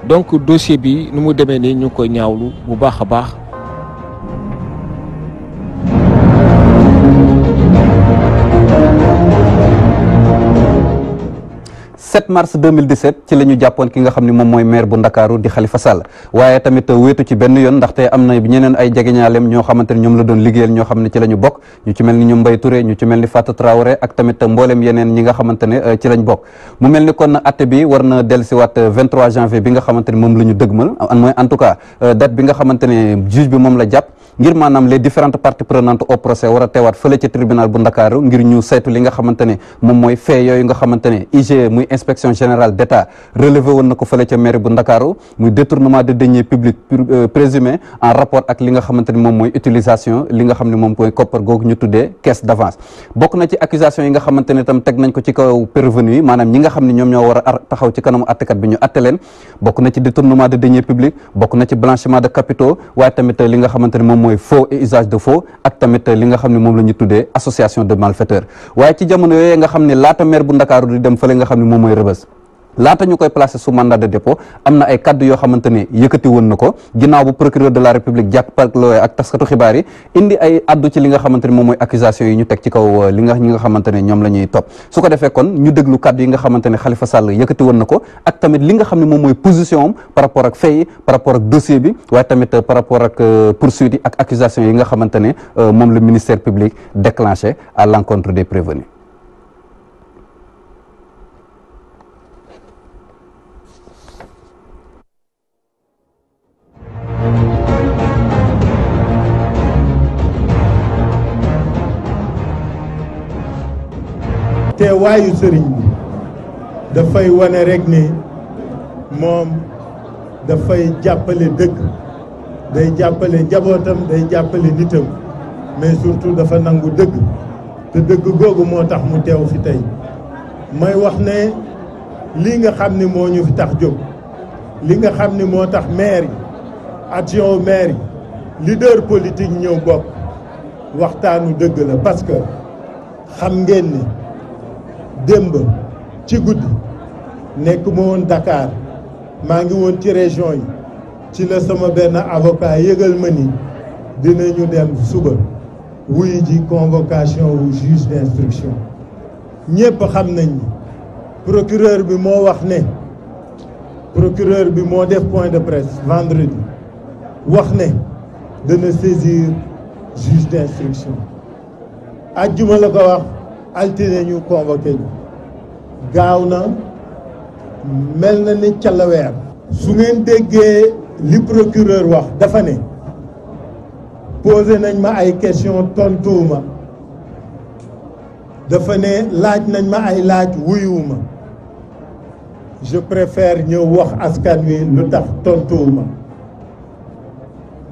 donc dossier bi nu mu demee nii ñu ngi koy ñaawlu bu baax a baax. 7 mars 2017 ci la ñu jàppoon ki nga xam ne moom mooy maire bu Ndakaaru di Khalifa Sall waaye tamit wéetu ci benn yoon ndaxte am na ñeneen ay jegeñaaleem ñoo xamante ne ñoom la doon liggéeyal ñoo xam ne ci la ñu bokk ñu ci mel ni ñoom Mbaye Touré ñu ci mel ni Fatou Traoré ak tamit mbooleem yeneen ñi nga xamante ne ci lañ bokk mu mel ni kon atte bi war na dellusiwaat 23 janvier bi nga xamante ne moom la ñu dëgmal mooy en tout cas date bi nga xamante ne juge bi moom la jàpp ngir maanaam les différentes parties prenantes au procès war a teewaat fële ci tribunal bu Ndakaaru ngir ñu saytu li nga xamante ne moom mooy fait yooyu nga xamante ne IGE muy inspection générale d'État relevé woon na ko fële ca mairie bu Ndakaaru muy détournement de deniers publics présumé en rapport ak li nga xamante ne moom mooy utilisation li nga xam ne moom mooy koppar googu ñu tuddee caisse d'avance bokk na ci accusation yi nga xamante ne tam teg nañ ko ci kaw prévenu yi maanaam ñi nga xam ne ñoom ñoo war a taxaw ci kanamu attekat bi ñu atte leen bokk na ci détournement de deniers publics bokk na ci blanchiment de capitaux waaye tamit li nga xamante ne moom mooy faux et usage de faux ak tamit li nga xam ne moom la ñu tuddee association de malfaiteurs waaye ci jamono yooyu nga xam ne laata maire bu Ndakaaru di dem fële nga xam ne moom mooy Rebeuss laata ñu koy placer sous mandat de dépôt am na ay kaddu yoo xamante ne yëkkati woon na ko ginnaaw bu procureur de la république jàkkaarloo ak taskatu xibaar yi indi ay addu ci li nga xamante ne moom mooy accusation yi ñu teg ci kaw ñi nga xamante ne ñoom la ñuy topp su ko defee kon ñu déglu kaddu yi nga xamante ne Khalifa Sall yëkkati woon na ko ak tamit li nga xam ne moom mooy position am par rapport ak fait yi par rapport ak dossier bi waaye tamit par rapport ak poursuite yi ak accusation yi nga xamante ne moom le ministère public déclenché à l'encontre des prévenus. teewaayu sëriñ bi dafay wane rek ni moom dafay jàppale dëgg day jàppale njabootam day jàppale nitam mais surtout dafa nangu dëgg te dëgg googu moo tax mu teew fi tey may wax ne lii nga xam ni moo ñu fi tax jóg li nga xam ni moo tax maire yi adjoint maire yi leader politique ñëw bokk waxtaanu dëgg la parce que xam ngeen ni démb ci guddi nekkuma woon Dakar maa ngi woon ci région yi ci la sama benn avocat yëgal ma ni dinañu dem suba wuy ji convocation wu juge d'instruction ñépp xam nañ ni procureur bi moo wax ne procureur bi moo def point de presse vendredi wax ne dana saisir juge d'instruction ajjuma la ko wax altine ñu convoqué ñu gaaw na mel na ni calaweer su ngeen déggee li procureur wax dafa ne posé nañ ma ay question tontuwuma dafa ne laaj nañ ma ay laaj wuyuwuma je préfère ñëw wax askan wi lu tax tontuwuma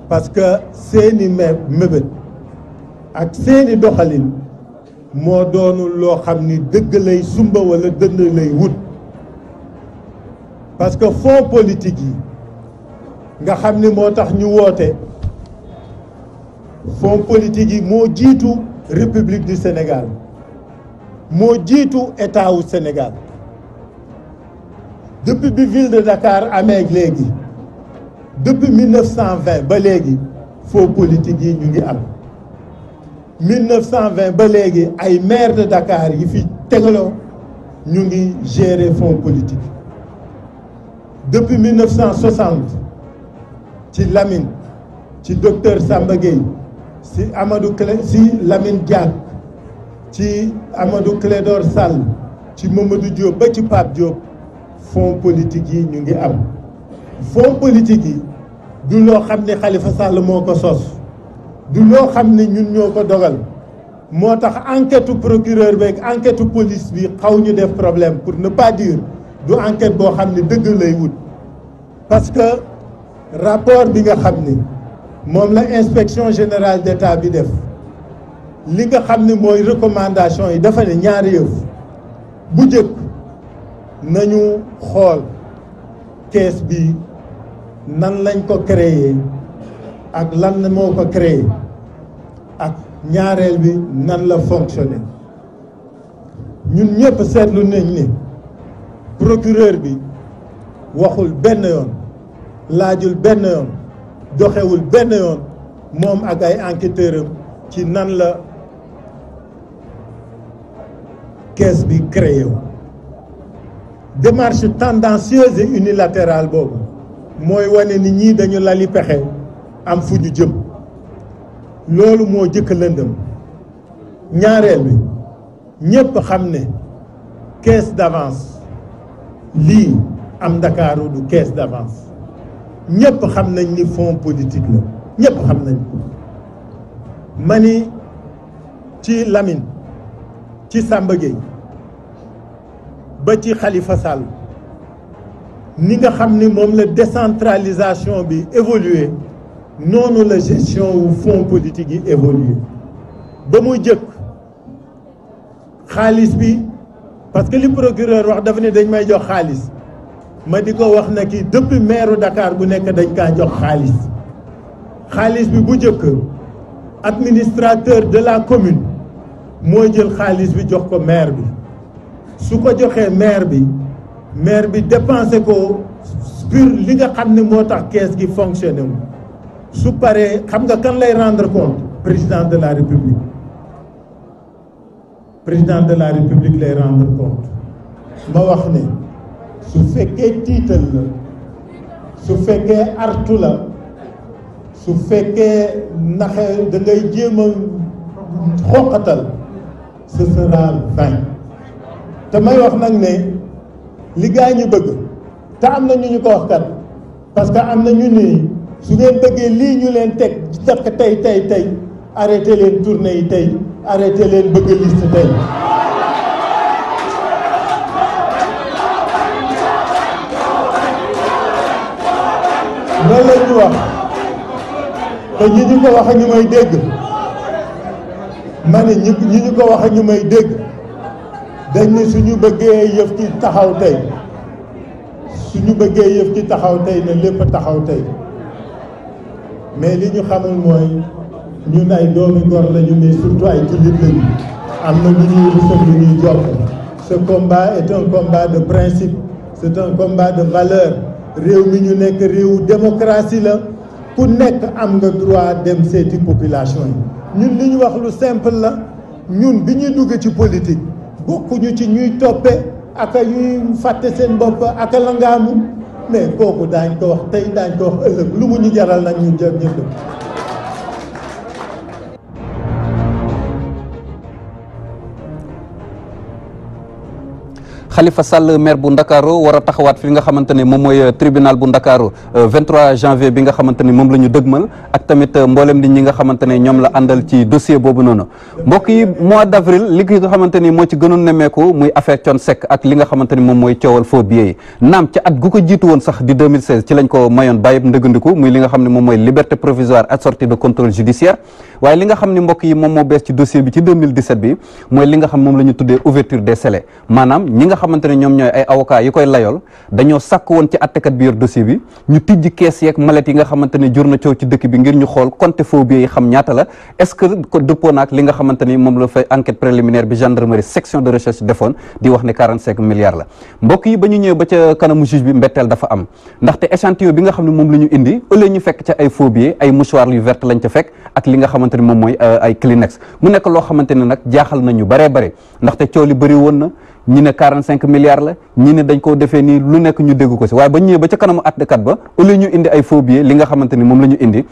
parce que seeni mébét ak seeni doxalin moo doonul loo xam ni dëgg lay sumba wala dënd lay wut parce que fonds politique yi nga xam ni moo tax ñu woote fonds politique yi moo jiitu République du Sénégal moo jiitu État wu Sénégal depuis bi ville de Dakar amee léegi depuis 1920 ba léegi fonds politique yi ñu ngi am 1920 ba léegi ay maire de Dakar yi fi tegaloo ñu ngi gérer fonds politique depuis 1960 ci Lamine ci docteur Samba Gueye ci ci Lamine Diack ci Amadou Clédor Sall ci Mamadou Diop ba ci Pape Diop fonds politique yi ñu ngi am fonds politique yi du loo xam ne Khalifa Sall moo ko sos du loo xam ne ñun ñoo ko dogal moo tax enquête procureur beeg enquête police bi xaw ñu def problème pour ne pas dire du enquête boo xam ne dëgg lay wut parce que rapport bi nga xam ni moom la inspection générale d'État bi def li nga xam ne mooy recommandation yi dafa ne ñaari yëf bu njëkk nañu xool kees bi nan lañ ko créer ak lan moo ko créer ak ñaareel bi nan la fonctionner ñun ñëpp seetlu nañ ni procureur bi waxul benn yoon laajul benn yoon doxewul benn yoon moom ak ay enquêteurs am ci nan la kees bi créé wu démarche tendancieuse et unilatérale boobu mooy wane ni ñii dañu lali pexe am fu ñu jëm loolu moo jëkk lëndëm ñaareel bi ñépp xam ne caisse d'avance lii am Ndakaaru du caisse d'avance ñépp xam nañ ni fonds politique la ñépp xam nañ ko mani ci Lamine ci Samba Gueye ba ci Khalifa Sall ni nga xam ni moom la décentralisation bi évolué noonu la gestion wu fonds politique yi évolué ba muy jëkk xaalis bi parce que li procureur wax dafa ne dañ may jox xaalis ma di ko wax na ki depuis maire Dakar bu nekk dañ kaa jox xaalis bi bu njëkk administrateur de la commune mooy jël xaalis bi jox ko maire bi su ko joxee maire bi dépensé ko pour li nga xam ne moo tax kees gi fonctionné wu su paree xam nga kan lay rendre compte président de la république lay rendre compte ma wax ne su fekkee tiital la su fekkee artu la su fekkee naxe da ngay jéem a xoqatal ce sera vain te may wax nag ne li gaa ñu bëgg te am na ñu ko wax kat parce que am na ñu ni su ngeen bëggee lii ñu leen teg dakk tey arrêté leen tournée yi tey arrêté leen bëgg liste tey loolu la ñu wax te ñi ñu ko wax ak ñu may dégg ma ne ñi ñu ko wax ak ñu may dégg dañ ne suñu bëggee yëf ci taxaw tey ne lépp taxaw tey mais li ñu xamul mooy ñun ay doomi gor lañu mais surtout ay jullit lañu am na lu ñuy rusal lu ñuy jox ce combat est un combat de principe c'est un combat de valeur réew mi ñu nekk réewu démocratie la ku nekk am nga droit dem seeti population yi ñun li ñu wax lu simple la ñun bi ñuy dugg ci politique bokkuñu ci ñuy toppe aka ñuy fàtte seen bopp aka la ngaamu mais kooku daañ ko wax tey daañ ko wax ëllëg lu mu ñu jaral nag ñu jël ñëpp. Khalifa Sall maire bu Ndakaaru war a taxawaat fi nga xamante ne moom mooy tribunal bu Ndakaaru 23 janvier bi nga xamante ne moom la ñu dëgmal ak tamit mboolem nit ñi nga xamante ne ñoom la àndal ci dossier boobu noonu mbokk yi mois d'avril li nga xamante ni moo ci gënoon nemmeeku muy affaire Thione Seck ak li nga xamante ni moom mooy coowal faux billets yi naam ci at gu ko jiitu woon sax di 2016 ci lañ ko mayoon bàyyib ndëgandiku muy li nga xam ne moom mooy liberté provisoire assortie de contrôle judiciaire waaye li nga xam ne mbokk yi moom moo bees ci dossier bi ci 2017 bi mooy li nga xam moom la ñu tuddee ouverture des scellés maanaam ñi nga xamante ne ñoom ñooy ay avocats yi koy layool dañoo sàkk woon ci attekat bi yor dossier bi ñu tijji kees yeeg mallette yi nga xamante ne jur na coow ci dëkk bi ngir ñu xool compte faux billets yi xam ñaata la est-ce que ko dëppoo naak li nga xamante ni moom la fay enquête préliminaire bi gendarmerie section de recherche defoon di wax ne 45 milliards la mbokk yi ba ñu ñëwee ba ca kanamu juge bi mbetteel dafa am ndaxte échantillon bi nga xam ne moom la ñu indi au lieu ñu fekk ca ay faux billets ay mouchoir yu verte lañ ca fekk ak li nga xamante ni moom mooy ay Kleenex mu nekk loo xamante ne nag jaaxal nañu baree bare ndaxte coow li bëri woon na ñi ne 45 milliards la ñi ne dañ koo defee nii lu nekk ñu dégg ko si waaye ba ñëwee ba ca kanamu attekat ba au lieu ñu indi ay faux billets li nga xamante ni moom la ñu indi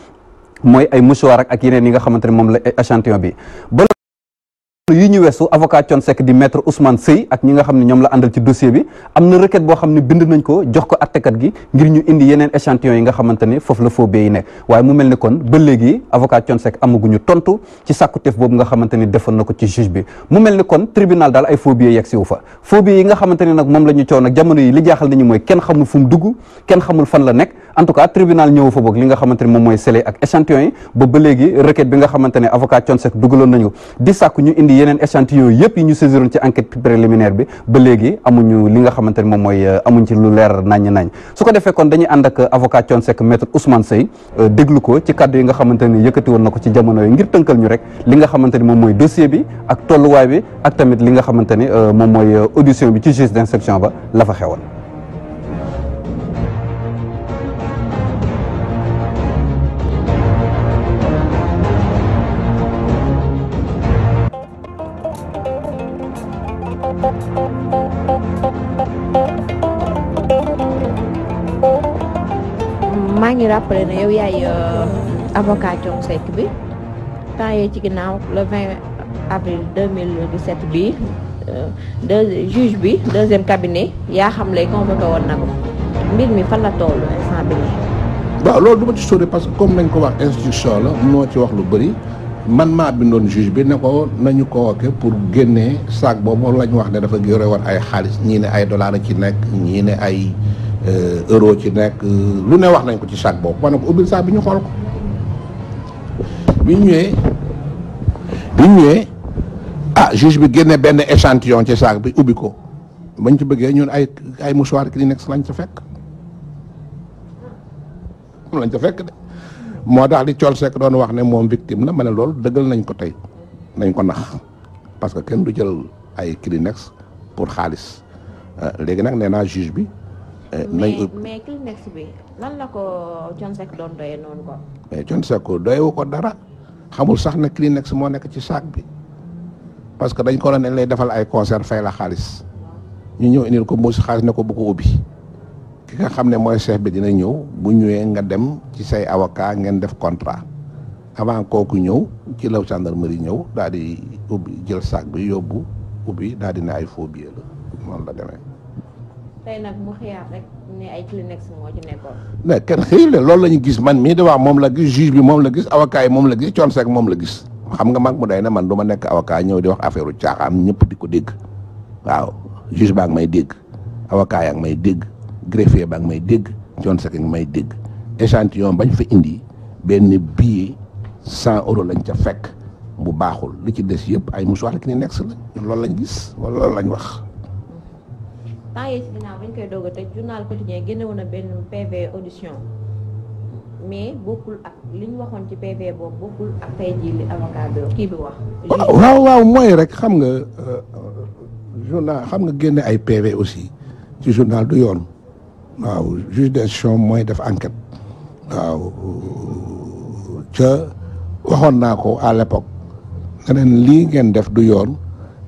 mooy ay mouchoir ak yeneen yi nga xamante ni moom la échantillon bi yi ñu weesu avocat Thione Seck di maître Ousmane Seye ak ñi nga xam ne ñoom la àndal ci dossier bi am na requête boo xam ne bind nañ ko jox ko attekat gi ngir ñu indi yeneen échantillon yi nga xamante ni foofu la faux billets yi nekk waaye mu mel ni kon ba léegi avocat Thione Seck amaguñu tontu ci sàkkuteef boobu nga xamante ni defoon na ko ci juge bi mu mel ni kon tribunal daal ay faux billets yegg si wu fa faux billets yi nga xamante ni nag moom la ñu coow nag jamono yi li jaaxal nañu mooy kenn xamul fu mu dugg kenn xamul fan la nekk en tout cas tribunal ñëwu fa boog li nga xamante ni moom mooy scellé ak échantillon yi ba léegi requête bi nga xamante ne avocat Thione Seck dugaloon nañu di sàkku ñu indi yeneen échantillon yëpp yi ñu saisiroon ci enquête préliminaire bi ba léegi amuñu li nga xamante ni moom mooy amuñ ci lu leer nañ su ko defee kon dañuy ànd ak avocat Thione Seck maître Ousmane Seye déglu ko ci kaddu yi nga xamante ni yëkkati woon na ko ci jamono yi ngir tënkal ñu rek li nga xamante ni moom mooy dossier bi ak tolluwaay bi ak tamit li nga xamante ni moom mooy audition bi ci juge d'instruction ba la fa xewoon. maa ngi rappelé ne yow yaay avocat Thione Seck bi temps yii ci ginnaaw le 20 avril 2017 bi juge bi deuxième cabinet yaa xam lay convoqué woon na ko mbir mi fan la toll instant bi nii. waaw loolu du ma ci sori parce que comme nañ ko wax institution la moo ci wax lu bëri man maa bindoon juge bi ne ko nañu convoqué pour génnee sac boobu lañ wax ne dafa yore woon ay xaalis ñii ne ay dollars ci nekk ñii ne ay euro ci nekk lu ne wax nañ ko ci sac boobu ma ne ko ubbil sac bi ñu xool ko bi ñëwee juge bi génne benn échantillon ci sac bi ubbi ko bañ ci bëggee ñun ay mouchoir Kleenex lañ ca fekk moom lañ ca fekk de moo tax li Thione Seck doon wax ne moom victime la ma ne loolu dëggal nañ ko tey nañ ko nax parce que kenn du jël ay Kleenex pour xaalis léegi nag nee naa juge bi. mais Kleenex bi lan la ko Thione Seck doon doyee noonu ko. mais Thione Seck doyewu ko dara xamul sax ne Kleenex moo nekk ci sac bi parce que dañ ko doon lay defal ay concert fay la xaalis ñu ñëw indil ko mbuusi xaalis ne ko bu ko ubbi. ki nga xam ne mooy chef bi dina ñëw bu ñëwee nga dem ci say avocat ngeen def contrat avant kooku ñëw ci la gendarmerie ñëw daal di ubbi jël sac bi yóbbu ubbi daal di ne ay faux billets la noonu la demee. tey nag mu xiyaat rek ne ay Kleenex moo ci nekkoon. mais kenn xëy la loolu la ñu gis man mii di wax moom la gis juge bi moom la gis avocat yi moom la gis Thione Seck moom la gis xam nga mag mu day ne man du ma nekk avocat ñëw di wax affaire u caaxaan ñëpp di ko dégg waaw juge baa ngi may dégg avocat yaa ngi may dégg. greffier ba ngi may dégg Thione Seck ngi may dégg échantillon bañ fa indi benn billet 100 euros lañ ca fekk bu baaxul li ci des yëpp ay mouchoir Kleenex la loolu lañ gis wala loolu lañ wax. temps yii si ginnaaw bañ koy doog a tëj journal quotidien génne woon na benn PV audition mais bokkul ak li ñu waxoon ci PV boobu bokkul ak tey jii li avocat bi kii bi wax. waaw mooy rek xam nga journal xam nga génne ay PV aussi. ci journal du yoon waaw juge d'instruction mooy def enquête waaw ca waxoon naa ko à l'époque nga neen lii ngeen def du yoon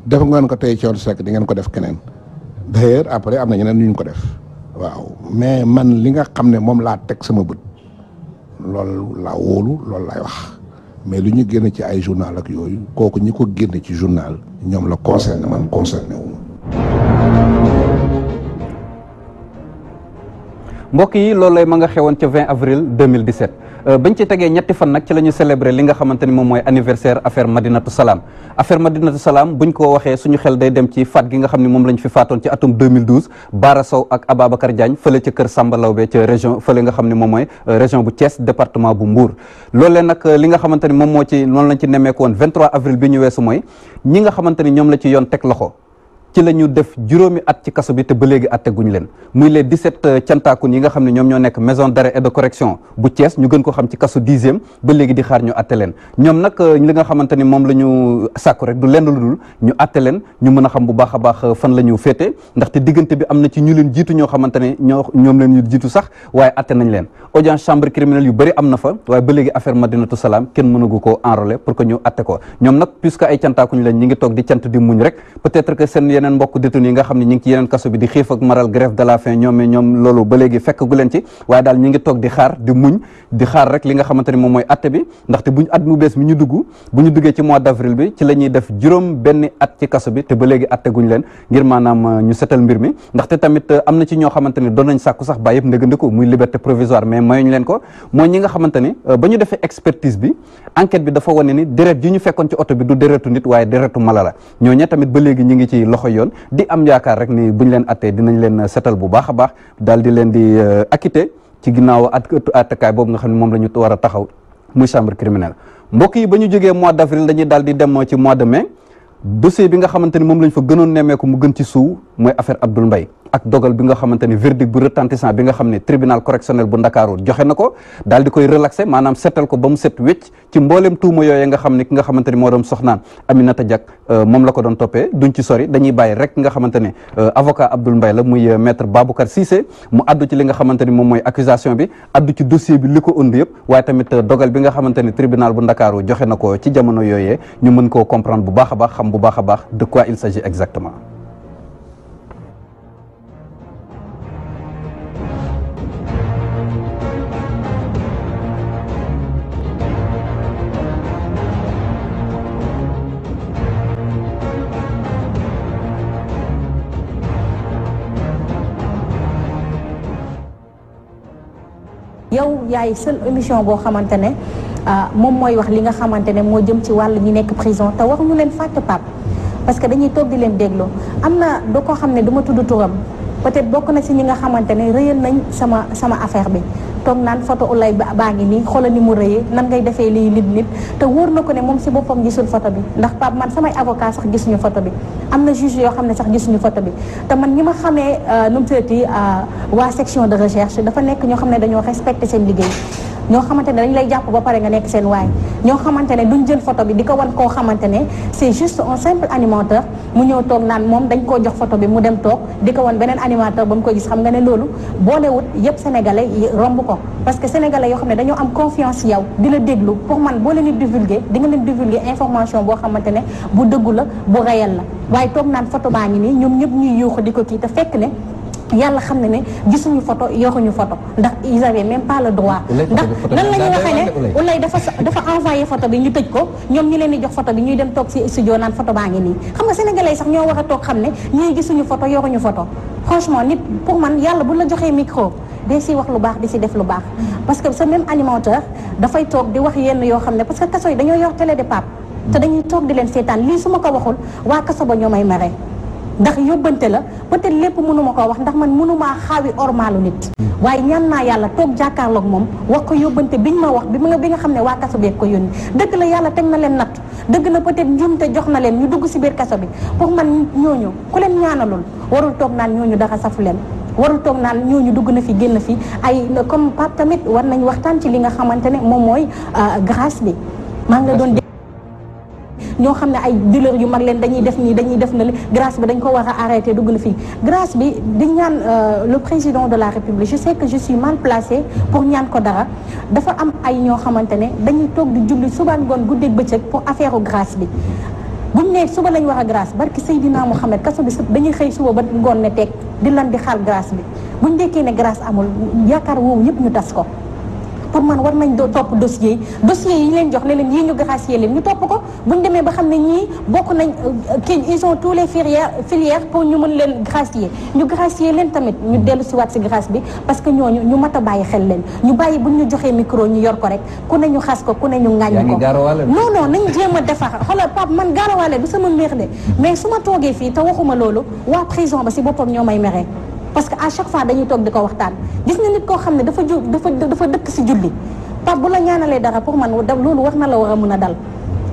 def ngeen ko tey Thione Seck di ngeen ko def keneen d'ailleurs après am na ñeneen ñu ko def waaw mais man li nga xam ne moom laa teg sama bët loolu laa wóolu loolu laay wax mais lu ñu génn ci ay journal ak yooyu kooku ñi ko génn ci journal ñoom la concerné man concerné wu ma. mbokk yi loolu lay ma nga xewoon ca 20 avril 2017 bañ ci tegee ñetti fan nag ci la ñu célébrer li nga xamante ni moom mooy anniversaire affaire Madinatu Salaam affaire Madinatu Salaam buñ ko waxee suñu xel day dem ci faat gi nga xam ne moom lañ fi faatoon ci atum 2012 Bara Sow ak Ababacar Diagne fële ca kër Samba Lawbe ca région fële nga xam ne moom mooy région bu Thiès département bu Mbour loolee nag li nga xamante ni moom moo ci noonu lañ ci nemmeeku woon 23 avril bi ñu weesu mooy ñi nga xamante ni ñoom la ci yoon teg loxo ci la ñu def juróomi at ci kaso bi te ba léegi atte guñ leen muy les 17 cantaakun yi nga xam ne ñoom ñoo nekk maison d'arrêt et de correction bu Thiès ñu gën ko xam ci kaso 10e ba léegi di xaar ñu atte leen ñoom nag li nga xamante ni moom la ñu sàkku rek du lenn lu dul ñu atte leen ñu mën a xam bu baax a baax fan la ñu féete ndaxte diggante bi am na ci ñu leen jiitu ñoo xamante ne ñoom leen ñu jiitu sax waaye atte nañ leen audience chambre criminelle yu bëri am na fa waaye ba léegi affaire Madinatu Salaam kenn mënagu koo enrôler pour que ñu atte ko ñoom nag puisque ay cantaakuñ lañ ñi ngi toog di cant di muñ rek peut-être que seen yeneen mbokk détenu yi nga xam ne ñi ngi ci yeneen kaso bi di xiif ak maral grève de la faim ñoom loolu ba léegi fekk gu leen ci waaye daal ñi ngi toog di xaar di muñ di xaar rek li nga xamante ni moom mooy atte bi ndaxte buñ at mu bees mi ñu dugg bu ñu duggee ci mois d'avril bi ci la ñuy def juróom benn at ci kaso bi te ba léegi atte guñ leen ngir maanaam ñu setal mbir mi ndaxte tamit am na ci ñoo xamante ni doon nañ sàkku sax bàyyi yëpp ndëgëndiku muy liberté provisoire mais mayuñ leen ko mooy ñi nga xamante ni ba ñu defee expertise bi enquête bi dafa wane ni deret ji ñu fekkoon ci oto bi du deretu nit waaye deretu mala la ñooñu tamit ba léegi ñi ngi ci loxo yoon di am yaakaar rek ni buñ leen attee dinañ leen setal bu baax a baax daal di leen di acquitté ci ginnaaw attekaay boobu nga xam ne moom la ñu war a taxaw muy chambre criminelle mbokk yi ba ñu jógee mois d'avril dañuy daal di dem ci mois de mai dossier bi nga xamante ni moom lañ fa gënoon nemmeeku mu gën ci suu mooy affaire Abdoul Mbaye ak dogal bi nga xamante ni verdict bu retentissant bi nga xam ne tribunal correctionnel bu Ndakaaru joxe na ko daal di koy relaxé maanaam setal ko ba mu set wécc ci mboolem tuuma yooyu nga xam ne ki nga xamante ni moo doon soxnaan Aminata Diak moom la ko doon toppee duñ ci sori dañuy bàyyi rek nga xamante ne avocat Abdoul Mbaye la muy maître Baboucar Cissé mu addu ci li nga xamante ni moom mooy accusation bi addu ci dossier bi li ko ënd yëpp waaye tamit dogal bi nga xamante ni tribunal bu Ndakaaru joxe na ko ci jamono yooyee ñu mën koo comprendre bu baax a baax xam bu baax a baax de quoi il s'agit exactement. yow yaay seule émission boo xamante ne moom mooy wax li nga xamante ne moo jëm ci wàll ñi nekk prison te waruñu leen fàtte Pape parce que dañuy toog di leen dégloo am na doo ko xam ne duma tudd turam peut-être bokk na si ñi nga xamante ne rëyal nañ sama affaire bi toog naan photo Ouleye baa ngi nii xoolal ni mu rëyee nan ngay defee lii nit te wóor na ko ne moom si boppam gisul photo bi ndax Pape man samay avocat sax gisuñu photo bi am na juge yoo xam ne sax gisuñu photo bi te man ñi ma xamee nu mu tuddati waa section de recherche dafa nekk ñoo xam ne dañoo respecté seen liggéey ñoo xamante ne dañ lay jàpp ba pare nga nekk seen waay ñoo xamante ne duñ jël photo bi di ko wan koo xamante ne c'est juste un simple animateur mu ñëw toog naan moom dañ koo jox photo bi mu dem toog di ko wan beneen animateur ba mu ko gis xam nga ne loolu boolewut yëpp sénégalais romb ko parce que sénégalais yoo xam ne dañoo am confiance yow di la déglu pour man boo leen di divulguer di nga leen divulguer information boo xamante ne bu dëggu la bu réel la waaye toog naan photo baa ngi nii ñoom ñëpp ñuy yuuxu di ko kii te fekk ne yàlla xam ne gisuñu photo yoruñu photo ndax ils avaient même pas le droit ndax nan la ñuy waxee ne Ouleye dafa envoyé photo bi ñu tëj ko ñoom ñi leen di jox photo bi ñuy dem toog ci studio naan photo baa ngi nii xam nga sénégalais sax ñoo war a toog xam ne ñii gisuñu photo yoruñu photo franchement nit pour man yàlla bu la joxee micro day si wax lu baax di si def lu baax parce que ce même animateur dafay toog di wax yenn yoo xam ne parce que kaso yi dañoo yor télé de Pape te dañuy toog di leen seetaan lii su ma ko waxul waa kaso ba ñoo may mere ndax yóbbante la peut-être lépp mënuma koo wax ndax man mënumaa xaawi ormaalu nit waaye ñaan naa yàlla toog jàkkaarloog moom wax ko yóbbante biñ ma wax bi nga xam ne waa kaso bi ko yónni dëgg la yàlla teg na leen natt dëgg na peut-être njuumte jox na leen ñu dugg si biir kaso bi pour man ñooñu ku leen ñaanalul warul toog naan ñooñu dara safu leen warul toog naan ñooñu dugg na fi génn fi ay comme Pape tamit war nañ waxtaan ci li nga xamante ne moom mooy grâce bi maa ngi la doon ñoo xam ne ay dealer yu mag leen dañuy def nii dañuy def na li grâce bi dañ ko war a arrêté dugg na fii grâce bi di ñaan le président de la République je sais que je suis mal placée pour ñaan ko dara dafa am ay ñoo xamante ne dañuy toog di julli suba ngoon guddeeg bëccëg pour affaire grâce bi buñ ne suba lañ war a grâce barki Seydina Mouhamed kaso bi dañuy xëy suba ba ngoon ne teg di lan di xaar grâce bi buñ dekkee ne grâce amul yaakaar woowu yëpp ñu tas ko pour man war nañ topp dossier yi leen jox ne leen yii ñu gracier leen ñu topp ko buñ demee ba xam ne ñii bokk nañ kii ils ont tous les filières pour ñu mën leen gracier ñu gracier leen tamit ñu dellu si waat si grâce bi parce que ñooñu ñu mat a bàyyi xel leen ñu bàyyi buñ ñu joxee micro ñu yor ko rek ku ne ñu xas ko ku ne ñu ŋàññ ko non nañ jéem a defar xoolal Pape man gaarawaale du sama mbir de mais su ma toogee fii te waxuma loolu waa prison ba si boppam ñoo may meree parce que à chaque fois dañuy toog di ko waxtaan gis nga nit koo xam ne dafa dëkk si julli Pape bu la ñaanalee dara pour man loolu war na la war a mën a dal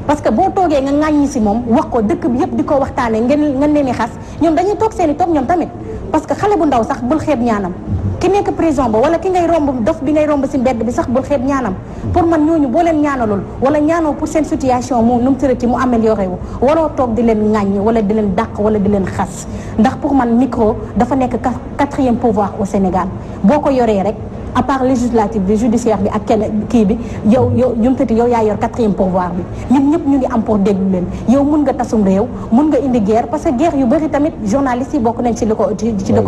parce que boo toogee nga ŋàññi si moom wax ko dëkk bi yëpp di ko waxtaanee ngeen leen di xas ñoom dañuy toog seen i toog ñoom tamit parce que xale bu ndaw sax bul xeeb ñaanam ki nekk prison ba wala ki ngay romb dof bi ngay romb si mbedd bi sax bul xeeb ñaanam pour man ñooñu boo leen ñaanalul wala ñaanoo pour seen situation mu nu mu tërati mu amélioré wu waroo toog di leen ŋàññ wala di leen dàq wala di leen xas ndax pour man micro dafa nekk quatrième pouvoir au Sénégal boo ko yoree rek à part législative bi judiciaire bi ak kenn kii bi yow yumtati yow yaa yor quatrième pouvoir bi ñun ñëpp ñu ngi am pour déglu leen yow mun nga tasum réew mun nga indi guerre parce que guerre yu bëri tamit journalistes yi bokk nañ ci li ko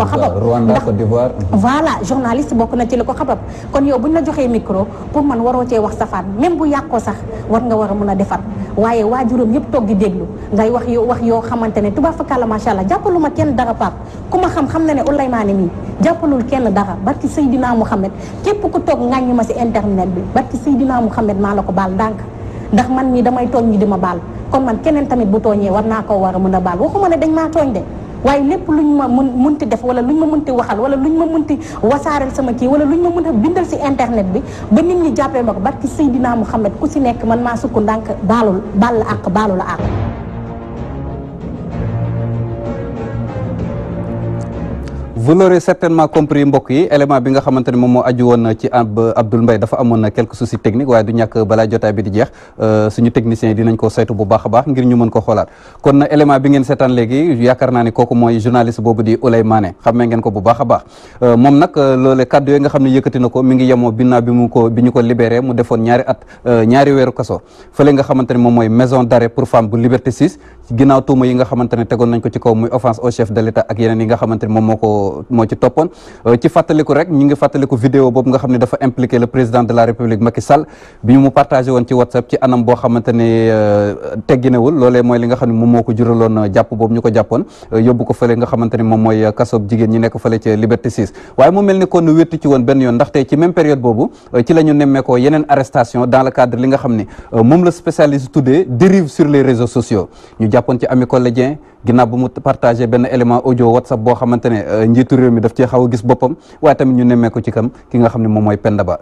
xabab Rwanda Côte d'Ivoire voilà journaliste bokk na ci li ko xabab kon yow buñ la joxee micro pour man waroo cee wax safaan même bu yàqoo sax war nga war a mën a defar waaye waajuram yëpp toog di déglu ngay wax yoo xamante ne tubaab fakàlla macha allah jàppalu ma kenn dara Pape ku ma xam ne ne Ouleymaane mii jàppalul kenn dara barki Seydina Mouhamed képp ku toog ŋàññi ma si internet bi barki Seydina Mouhamed maa la ko baal ndànk ndax man mii damay tooñ ñi di ma baal kon man keneen tamit bu tooñee war naa koo war a mën a baal waxuma ne dañ maa tooñ de waaye lépp luñ ma munti def wala luñ ma munti waxal wala luñ ma munti wasaareel sama kii wala luñ ma munti bindal si internet bi ba nit ñi jàppee ma ko barki Seydina Mouhamed ku si nekk man maa sukk ndànk baal la àq baalu la àq. vous l'aurez certainement compris mbokk yi élément bi nga xamante ne moom moo aju woon ci Abdoul Mbaye dafa amoon quelques soucis techniques waaye du ñàkk balaa jotaay bi di jeex suñu techniciens yi dinañ ko saytu bu baax a baax ngir ñu mën ko xoolaat kon na élément bi ngeen seetaan léegi yaakaar naa ne kooku mooy journaliste boobu di Ouleymaane xammee ngeen ko bu baax a baax moom nag loolee kaddu yooyu nga xam ne yëkkati na ko mi ngi yemoo binnaaw bi ñu ko libéré mu defoon ñaari weeru kaso fële nga xamante ne moom mooy maison d'arrêt pour femme bu Liberté 6 ginnaaw tuuma yi nga xamante ne tegoon nañ ko ci kaw muy offense au chef de l'État ak yeneen yi nga xamante ne moom moo ci toppoon ci fàttaliku rek ñi ngi fàttaliku vidéo boobu nga xam ne dafa impliqué le président de la République Macky Sall bi mu partagé woon ci WhatsApp ci anam boo xamante ne tegginewul loolee mooy li nga xam ne moom moo ko juraloon jàpp boobu ñu ko jàppoon yóbbu ko fële nga xamante ne moom mooy kasob jigéen ñi nekk fële ci Liberté 6 waaye mu mel ni kon wéttu ci woon benn yoon ndaxte ci même période boobu ci la ñu nemmeekoo yeneen arrestation dans le cadre li nga xam ne moom la spécialiste tuddee dérive sur les réseaux sociaux ñu jàppoon ci Ami Collé Dieng ginnaaw bu mu partagé benn élément audio WhatsApp boo xamante ne njiitu réew mi daf cee xaw a gis boppam waaye tamit ñu nemmee ko ci kam ki nga xam ne moom mooy Penda Ba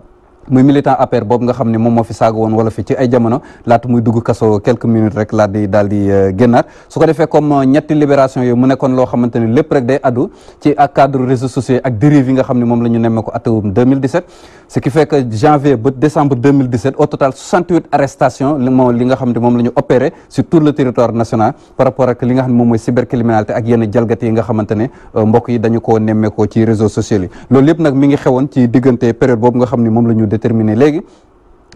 muy militant APR boobu nga xam ne moom moo fi saaga woon wala fi ci ay jamono laata muy dugg kaso quelques minutes rek laa di daal di génnaat su ko defee comme ñetti libération yooyu mu nekkoon loo xamante ne lépp rek day addu ci ak cadre réseaux sociaux ak dérive yi nga xam ne moom la ñu nemmee ko atum 2017 ce qui fait que janvier ba décembre 2017 au total 68 arrestations li nga xam ne moom la ñu opéré sur tout le territoire national par rapport ak li nga xam ne moom mooy cybercriminalité ak yenn jalgati yi nga xamante ne mbokk yi dañu koo nemmeekoo ci réseaux sociaux yi loolu yëpp nag mi ngi xewoon ci diggante période boobu nga xam ne moom la ñu déterminé léegi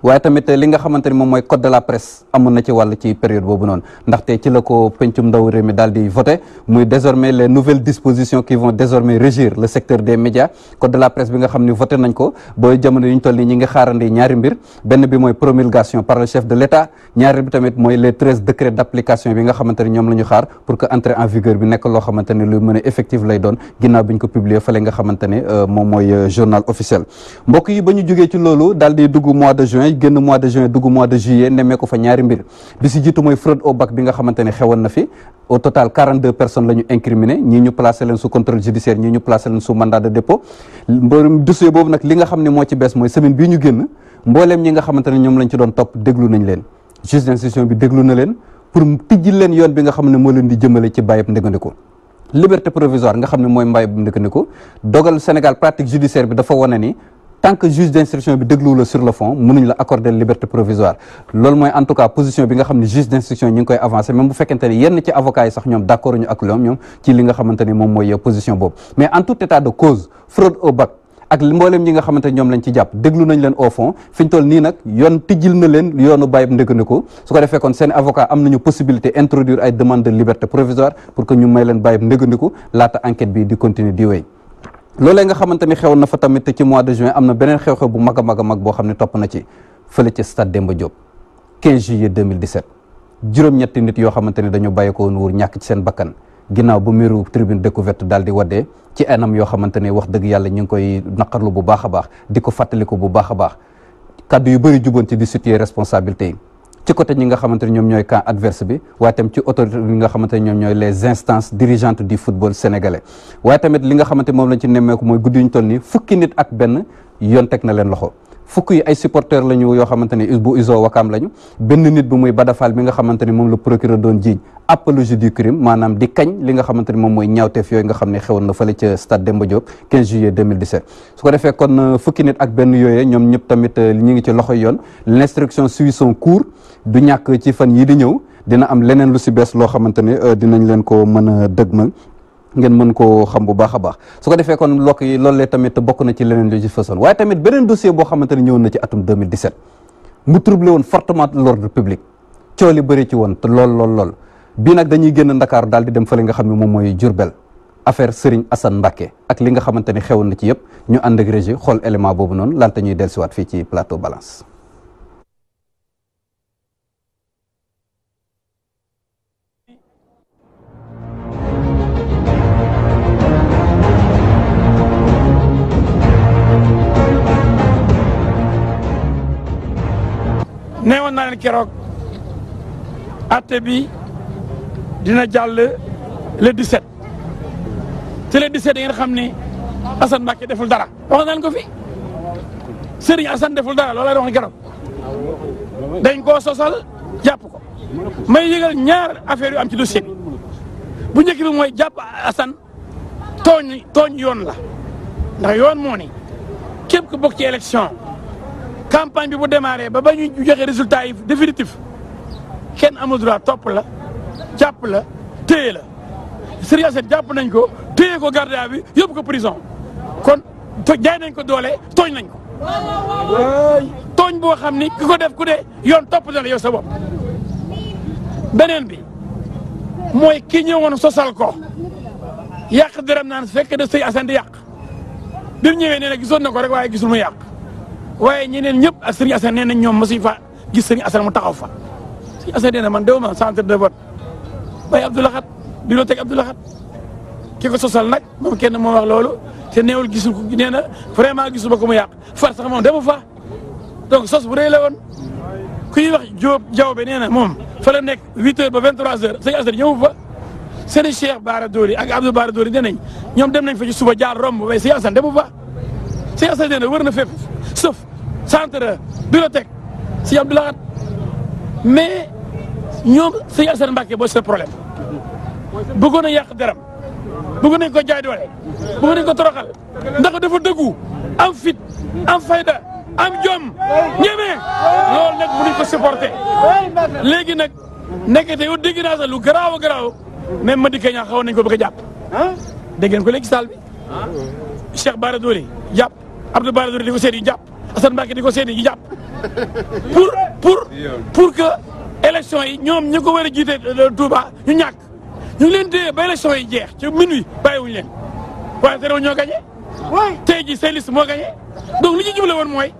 waaye tamit li nga xamante ni moom mooy code de la presse amoon na ci wàll ci période boobu noonu ndaxte ci la ko pencum ndaw réew mi daal di voté muy désormais les nouvelles dispositions qui vont désormais régir le secteur des médias code de la presse bi nga xam ni voté nañ ko ba jamono yi ñu toll nii ñi ngi xaarandi ñaari mbir benn bi mooy promulgation par le chef de l'État ñaari bi tamit mooy les 13 décrets d'application bi nga xamante ni ñoom la ñu xaar pour que entrée en vigueur bi nekk loo xamante ne lu mën a effectif lay doon ginnaaw bi ñu ko publier fële nga xamante ne moom mooy journal officiel mbokk yi ba ñu jógee ci loolu daal di dugg mois de juin génn mois de juin dugg mois de juillet nemmee ko fa ñaari mbir bi si jiitu mooy fraude au bac bi nga xamante ne xewoon na fi au total 42 personnes la ñu incriminé ñii ñu placé leen sous contrôle judiciaire ñii ñu placé leen sous mandat de dépôt mboorum dossier boobu nag li nga xam ne moo ci bees mooy semaine bii ñu génn mbooleem ñi nga xamante ne ñoom lañ ci doon topp déglu nañ leen juge d'instruction bi déglu na leen pour tijji leen yoon bi nga xam ne moo leen di jëmale ci bàyyib ndëgandiko liberté provisoire nga xam ne mooy mbaayib ndëgandiko dogal Sénégal pratique judiciaire bi dafa wane ni tant que juge d'instruction bi déglu la sur le fond mënuñ la accorder liberté provisoire loolu mooy en tout cas position bi nga xam ne juge d'instruction ñi ngi koy avancer même bu fekkente ne yenn ci avocats yi sax ñoom d'accord ñu ak ñoom ci li nga xamante ni moom mooy position boobu mais en tout état de cause fraude au bac ak mboolem ñi nga xamante ne ñoom lañ ci jàpp déglu nañ leen au fond fi ñu toll nii nag yoon tijjil na leen yoonu bàyyib ndëgandiko su ko defee kon seen avocat am nañu possibilité introduire ay demande de liberté provisoire pour que ñu may leen bàyyib ndëgandiko laata enquête bi di continuer di wéy loolee nga xamante ni xew na fa tamit ci mois de juin am na beneen xew-xew bu mag a mag a mag boo xam ne topp na ci fële ci stade Demba Diop 15 juillet 2017 juróom-ñetti nit yoo xamante ni dañu bàyyi ko woon wuur ñàkk ci seen bakkan ginnaaw bu miiru tribune découverte daal di waddee ci anam yoo xamante ni wax dëgg yàlla ñu ngi koy naqarlu bu baax a baax di ko fàttaliku bu baax a baax kaddu yu bëri juboon ci di situer responsabilité yi ci côté ñi nga xamante ne ñoom ñooy camp adverse bi waaye tamit ci autorité yi nga xamante ne ñoom ñooy les instances dirigeantes du football sénégalais waaye tamit li nga xamante moom lañ ci nemmeeku mooy guddi ñu toll nii fukki nit ak benn yoon teg na leen loxo fukk yi ay supporters lañu yoo xamante ni bu iso wakaam lañu benn nit bu muy badafal bi nga xamante ni moom la procureur doon jiiñ apologie du crime maanaam di kañ li nga xamante ni moom mooy ñaawteef yooyu nga xam ne xewoon na fële ca stade Demba Diop 15 juillet 2017 su ko defee kon fukki nit ak benn yooyee ñoom ñëpp tamit ñi ngi ci loxoy yoon l'instruction suit son cours du ñàkk ci fan yii di ñëw dina am leneen lu si bees loo xamante ne dinañ leen ko mën a dëgmal ngeen mën koo xam bu baax a baax su ko defee kon lokk yi loolu tamit bokk na ci leneen lu ci fësoon waaye tamit beneen dossier boo xamante ne ñëwoon na ci atum 2017 mu troublé woon fortement l'ordre public coow li bëri ci woon te lool bii nag dañuy génn Ndakaaru daal di dem fële nga xam ne moom mooy Diourbel affaire Serigne Assane Mbacké ak li nga xamante ni xewoon na ci yëpp ñu ànd ak régie xool élément boobu noonu laata ñuy dellusiwaat fii ci plateau Balance. neewoon naa leen keroog atte bi dina jàll le 17 te le 17 da ngeen xam ne Assane Mbacké deful dara wax naan ko fi Serigne Assane deful dara loolu la wax keroog dañ koo sosal jàpp ko may yëgal ñaar affaire yu am ci dossier bi bu njëkk bi mooy jàpp Assane tooñ yoon la ndax yoon moo ni képp ku bokk ci élection campagne bi bu démarré ba ñu joxe résultat yi définitif kenn amul droit topp la jàpp la téye la Serigne Assane jàpp nañ ko téye ko garde à vue yóbbu ko prison kon jaay nañ ko doole tooñ nañ ko tooñ boo xam ni ki ko def ku de yoon topp na la yow sa bopp beneen bi mooy ki ñëwoon sosal ko yàq dërëm naan fekk de Serigne Assane di yàq bi mu ñëwee nee na gisoon na ko rek waaye gisul mu yàq waaye ñeneen ñëpp ak Serigne Assane nee nañ ñoom mosuñ fa gis Serigne Assane mu taxaw fa Serigne Assane nee na man dew ma centre de vote bay Abdoulahat bibliothèque Abdoulahat ki ko sosal nag moom kenn moo wax loolu te neewul gisul ko nee na vraiment gisul ba ko mu yàq far sax moom demu fa donc sos bu rëy la woon ku ñuy wax Diop Diawbe nee na moom fa la nekk 8h ba 23h Serigne Assane ñëwu fa Serigne Cheikh Bara Doli ak Abdou Bara Doli nee nañ ñoom dem nañ fa ci suba jaar romb waaye Serigne Assane demu fa Serigne Assane nee na wër na fépp sauf centre bibliothèque si Abdoulahat mais ñoom Serigne Assane Mbacké boo c'est problème bëggoon a yàq deram bëggoon nañ ko jaay doole bëggoon nañ ko toroxal ndax dafa dëggu am fit am fayda am jom ñeme loolu nag mënuñ ko supporter léegi nag nekkete yow dégg naa sax lu garaaw a garaaw même Madické Niang xawoon nañ ko bëgg a jàpp dégg ngeen ko léegi salle bi Cheikh Bara Doli jàpp Abdou Bara Doli di ko seet yi jàpp Assane Mbacké di ko seet yi jàpp pour que élection yi ñoom ñi ko war a jiite Touba ñu ñàkk ñu ngi leen téye ba élection yi jeex ci minuit bàyyiwuñu leen waaye terewul ñoo gagné tey ji seen liste moo gagné donc li ñu jubale woon mooy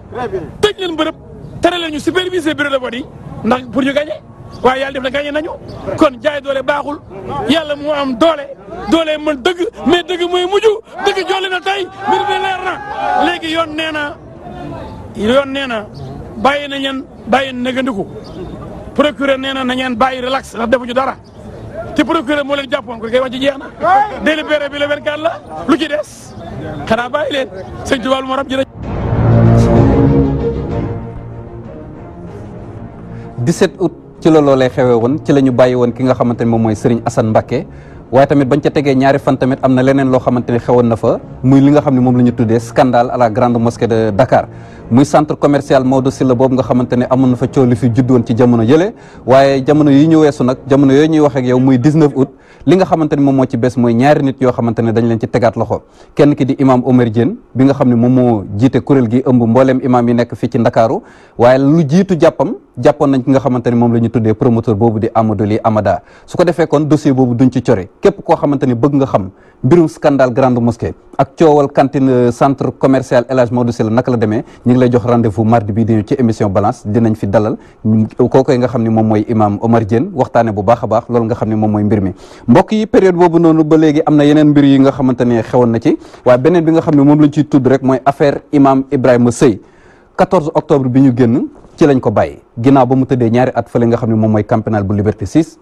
tëj leen bërëb tere leen ñu superviser bureau de vote yi ndax pour ñu gagné waaye yàlla def na gagné nañu kon jaay doole baaxul yàlla moo am doole mën dëgg mais dëgg mooy mujj dëgg jolle na tey mbir mi leer na léegi yoon nee na bàyyi nañ leen bàyyi nëgëndiku procureur nee na nañ leen bàyyi relax ndax defuñu dara te procureur moo leen jàppoon ko kay wax ci jeex na délibéré bi le 24 la lu ci des xanaa bàyyi leen sëñ Tuubaa lu ma rab jërëjëf 17 août ci la loolee xewee woon ci la ñu bàyyi woon ki nga xamante ne moom mooy Serigne Assane Mbacké waaye tamit bañ ca tegee ñaari fan tamit am na leneen loo xamante ne xewoon na fa muy li nga xam ne moom la ñu tuddee scandale à la grande mosquée de Dakar muy centre commercial Maodo Sylla boobu nga xamante ne amoon na fa coow li fi juddoon ci jamono yële waaye jamono yi ñu weesu nag jamono yooyu ñuy wax ak yow muy 19 août li nga xamante ne moom moo ci bés mooy ñaari nit yoo xamante ne dañ leen ci tegaat loxo kenn ki di imam Omer Diène bi nga xam ne moom moo jiite kuréel gi ëmb mbooleem imam yi nekk fii ci Ndakaaru waaye lu jiitu jàppoon nañ ki nga xamante ne moom la ñu tuddee promoteur boobu di Amadou Ly Amada su ko defee kon dossier boobu duñ ci core képp koo xamante ne bëgg nga xam mbirum scandale grande mosquée ak coowal cantine centre commercial El Hadj Maodo Sylla naka la demee ñu ngi lay jox rendez-vous mardi bii di ñëw ci émission balance dinañ fi dalal kookoy nga xam ne moom mooy imam Omar Diène waxtaane bu baax a baax loolu nga xam ne moom mooy mbir mi mbokk yi période boobu noonu ba léegi am na yeneen mbir yi nga xamante ne xewoon na ci waaye beneen bi nga xam ne moom lañ ciy tudd rek mooy affaire imam Ibrahima Seye 14 octobre bi ñu génn ci lañ ko bàyyi ginnaaw ba mu tëddee ñaari at fële nga xam ne moom mooy camp pénal bu Liberté 6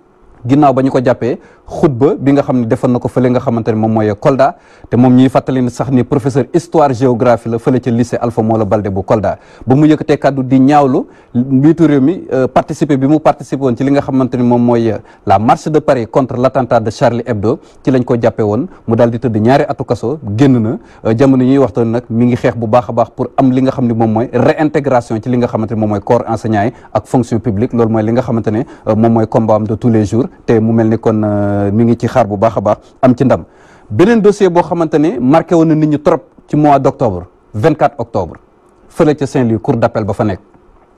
ginnaaw ba ñu ko jàppee xutba bi nga xam ne defoon na ko fële nga xamante ne moom mooy Kolda te moom ñuy fàttali ne sax ni professeur histoire géographie la fële ca lycée Alpha Molo Baldé bu Kolda ba mu yëkkatee kàddu di ñaawlu mbiitu réew mi participer bi mu participer woon ci li nga xamante ne moom mooy la marche de Paris contre l'attentat de Charlie Hebdo ci lañ ko jàppee woon mu daal di tëdd ñaari atu kaso génn na jamono ñuy waxtaan nag mi ngi xeex bu baax a baax pour am li nga xam ne moom mooy réintégration ci li nga xamante ne moom mooy corps enseignant yi ak fonction publique loolu mooy li nga xamante ne moom mooy combat am de tous les jours te mu mel ni kon mi ngi ci xaar bu baax a baax am ci ndam beneen dossier boo xamante ne marqué woon na nit ñi trop ci mois d' octobre 24 octobre fële ca Saint-Louis cour d' appel ba fa nekk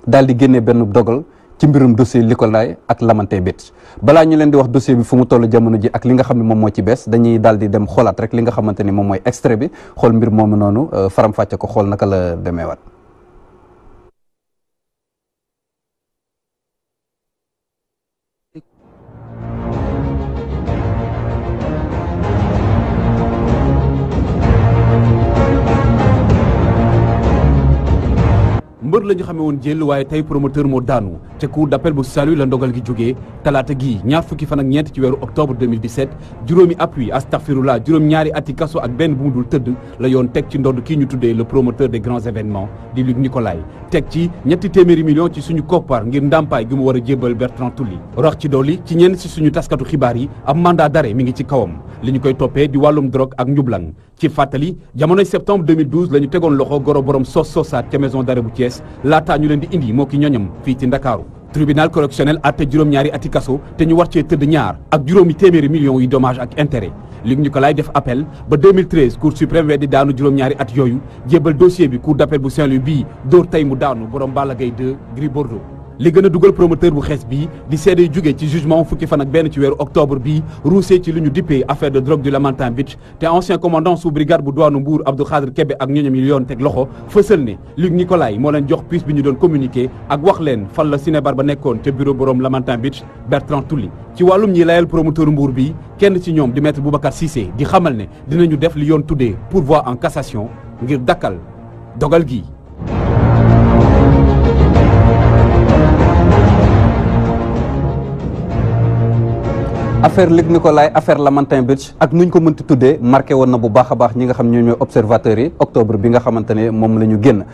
daal di génnee benn dogal ci mbirum dossier Likolay ak Lamante Beach balaa ñu leen di wax dossier bi fu mu toll jamono ji ak li nga xam ne moom moo ci bees dañuy daal di dem xoolaat rek li nga xamante ni moom mooy extrait bi xool mbir moomu noonu faram-fàcce ko xool naka la demee waat. mbër la ñu xamee woon jël waaye tey promoteur moo daanu ca cour d'appel bu Saint-Louis la ndogal gi jógee talaata gii ñaar fukki fan ak ñeent ci weeru octobre 2017 juróomi appui astaghfirullah juróom-ñaari ati kaso ak benn bu mu dul tëdd la yoon teg ci ndodd kii ñu tuddee le promoteur des grands événements di Luc Nicolaï teg ci ñetti téeméeri millions ci suñu koppar ngir ndàmpaay gi mu war a jébbal Bertrand Tulli rax ci dolli ci ñenn si suñu taskatu xibaar yi ab mandat d'arrêt mi ngi ci kawam li ñu koy toppee di wàllum drogue ak njublang ci fàttali jamonoy septembre 2012 la ñu tegoon loxo goro borom sosaat ca maison d'arrêt bu Thiès laataa ñu leen di indi moo ki ñoñam fii ci Ndakaaru tribunal correctionnel atte juróom-ñaari ati kaso te ñu war cee tëdd ñaar ak juróomi téeméeri millions yi dommage ak intérêt Luc Nicolaï def appel ba 2013 cour suprême weddi daanu juróom-ñaari at yooyu jébbal dossier bi cour d'appel bu Saint-Louis bii dóor tey mu daanu borom Balla Gaye 2 Gris Bordeaux li gën a dugal promoteur bu xees bii di seede yu jógee ci jugement fukki fan ak benn ci weeru octobre bii ruusee ci lu ñu dippee affaire de drogue du Lamantin Beach te ancien commandant sous brigade bu douane Mbour Abdou Khadre Kébé ak ñoñom yi yoon teg loxo fësal ne Luc Nicolaï moo leen jox puce bi ñu doon communiqué ak wax leen fan la cinébar ba nekkoon ca bureau borom Lamantin Beach Bertrand Tulli ci wàllum ñi layal promoteur Mbour bi kenn ci ñoom di maître Boubacar Cissé di xamal ne dinañu def li yoon tuddee pourvoi en cassation ngir dakkal dogal gi. affaire Luc Nicolaï affaire Lamantin Beach ak nuñ ko mënti tuddee marqué woon na bu baax a baax ñi nga xam ñoo ñooy observateurs yi octobre bi nga xamante ne moom la ñu génn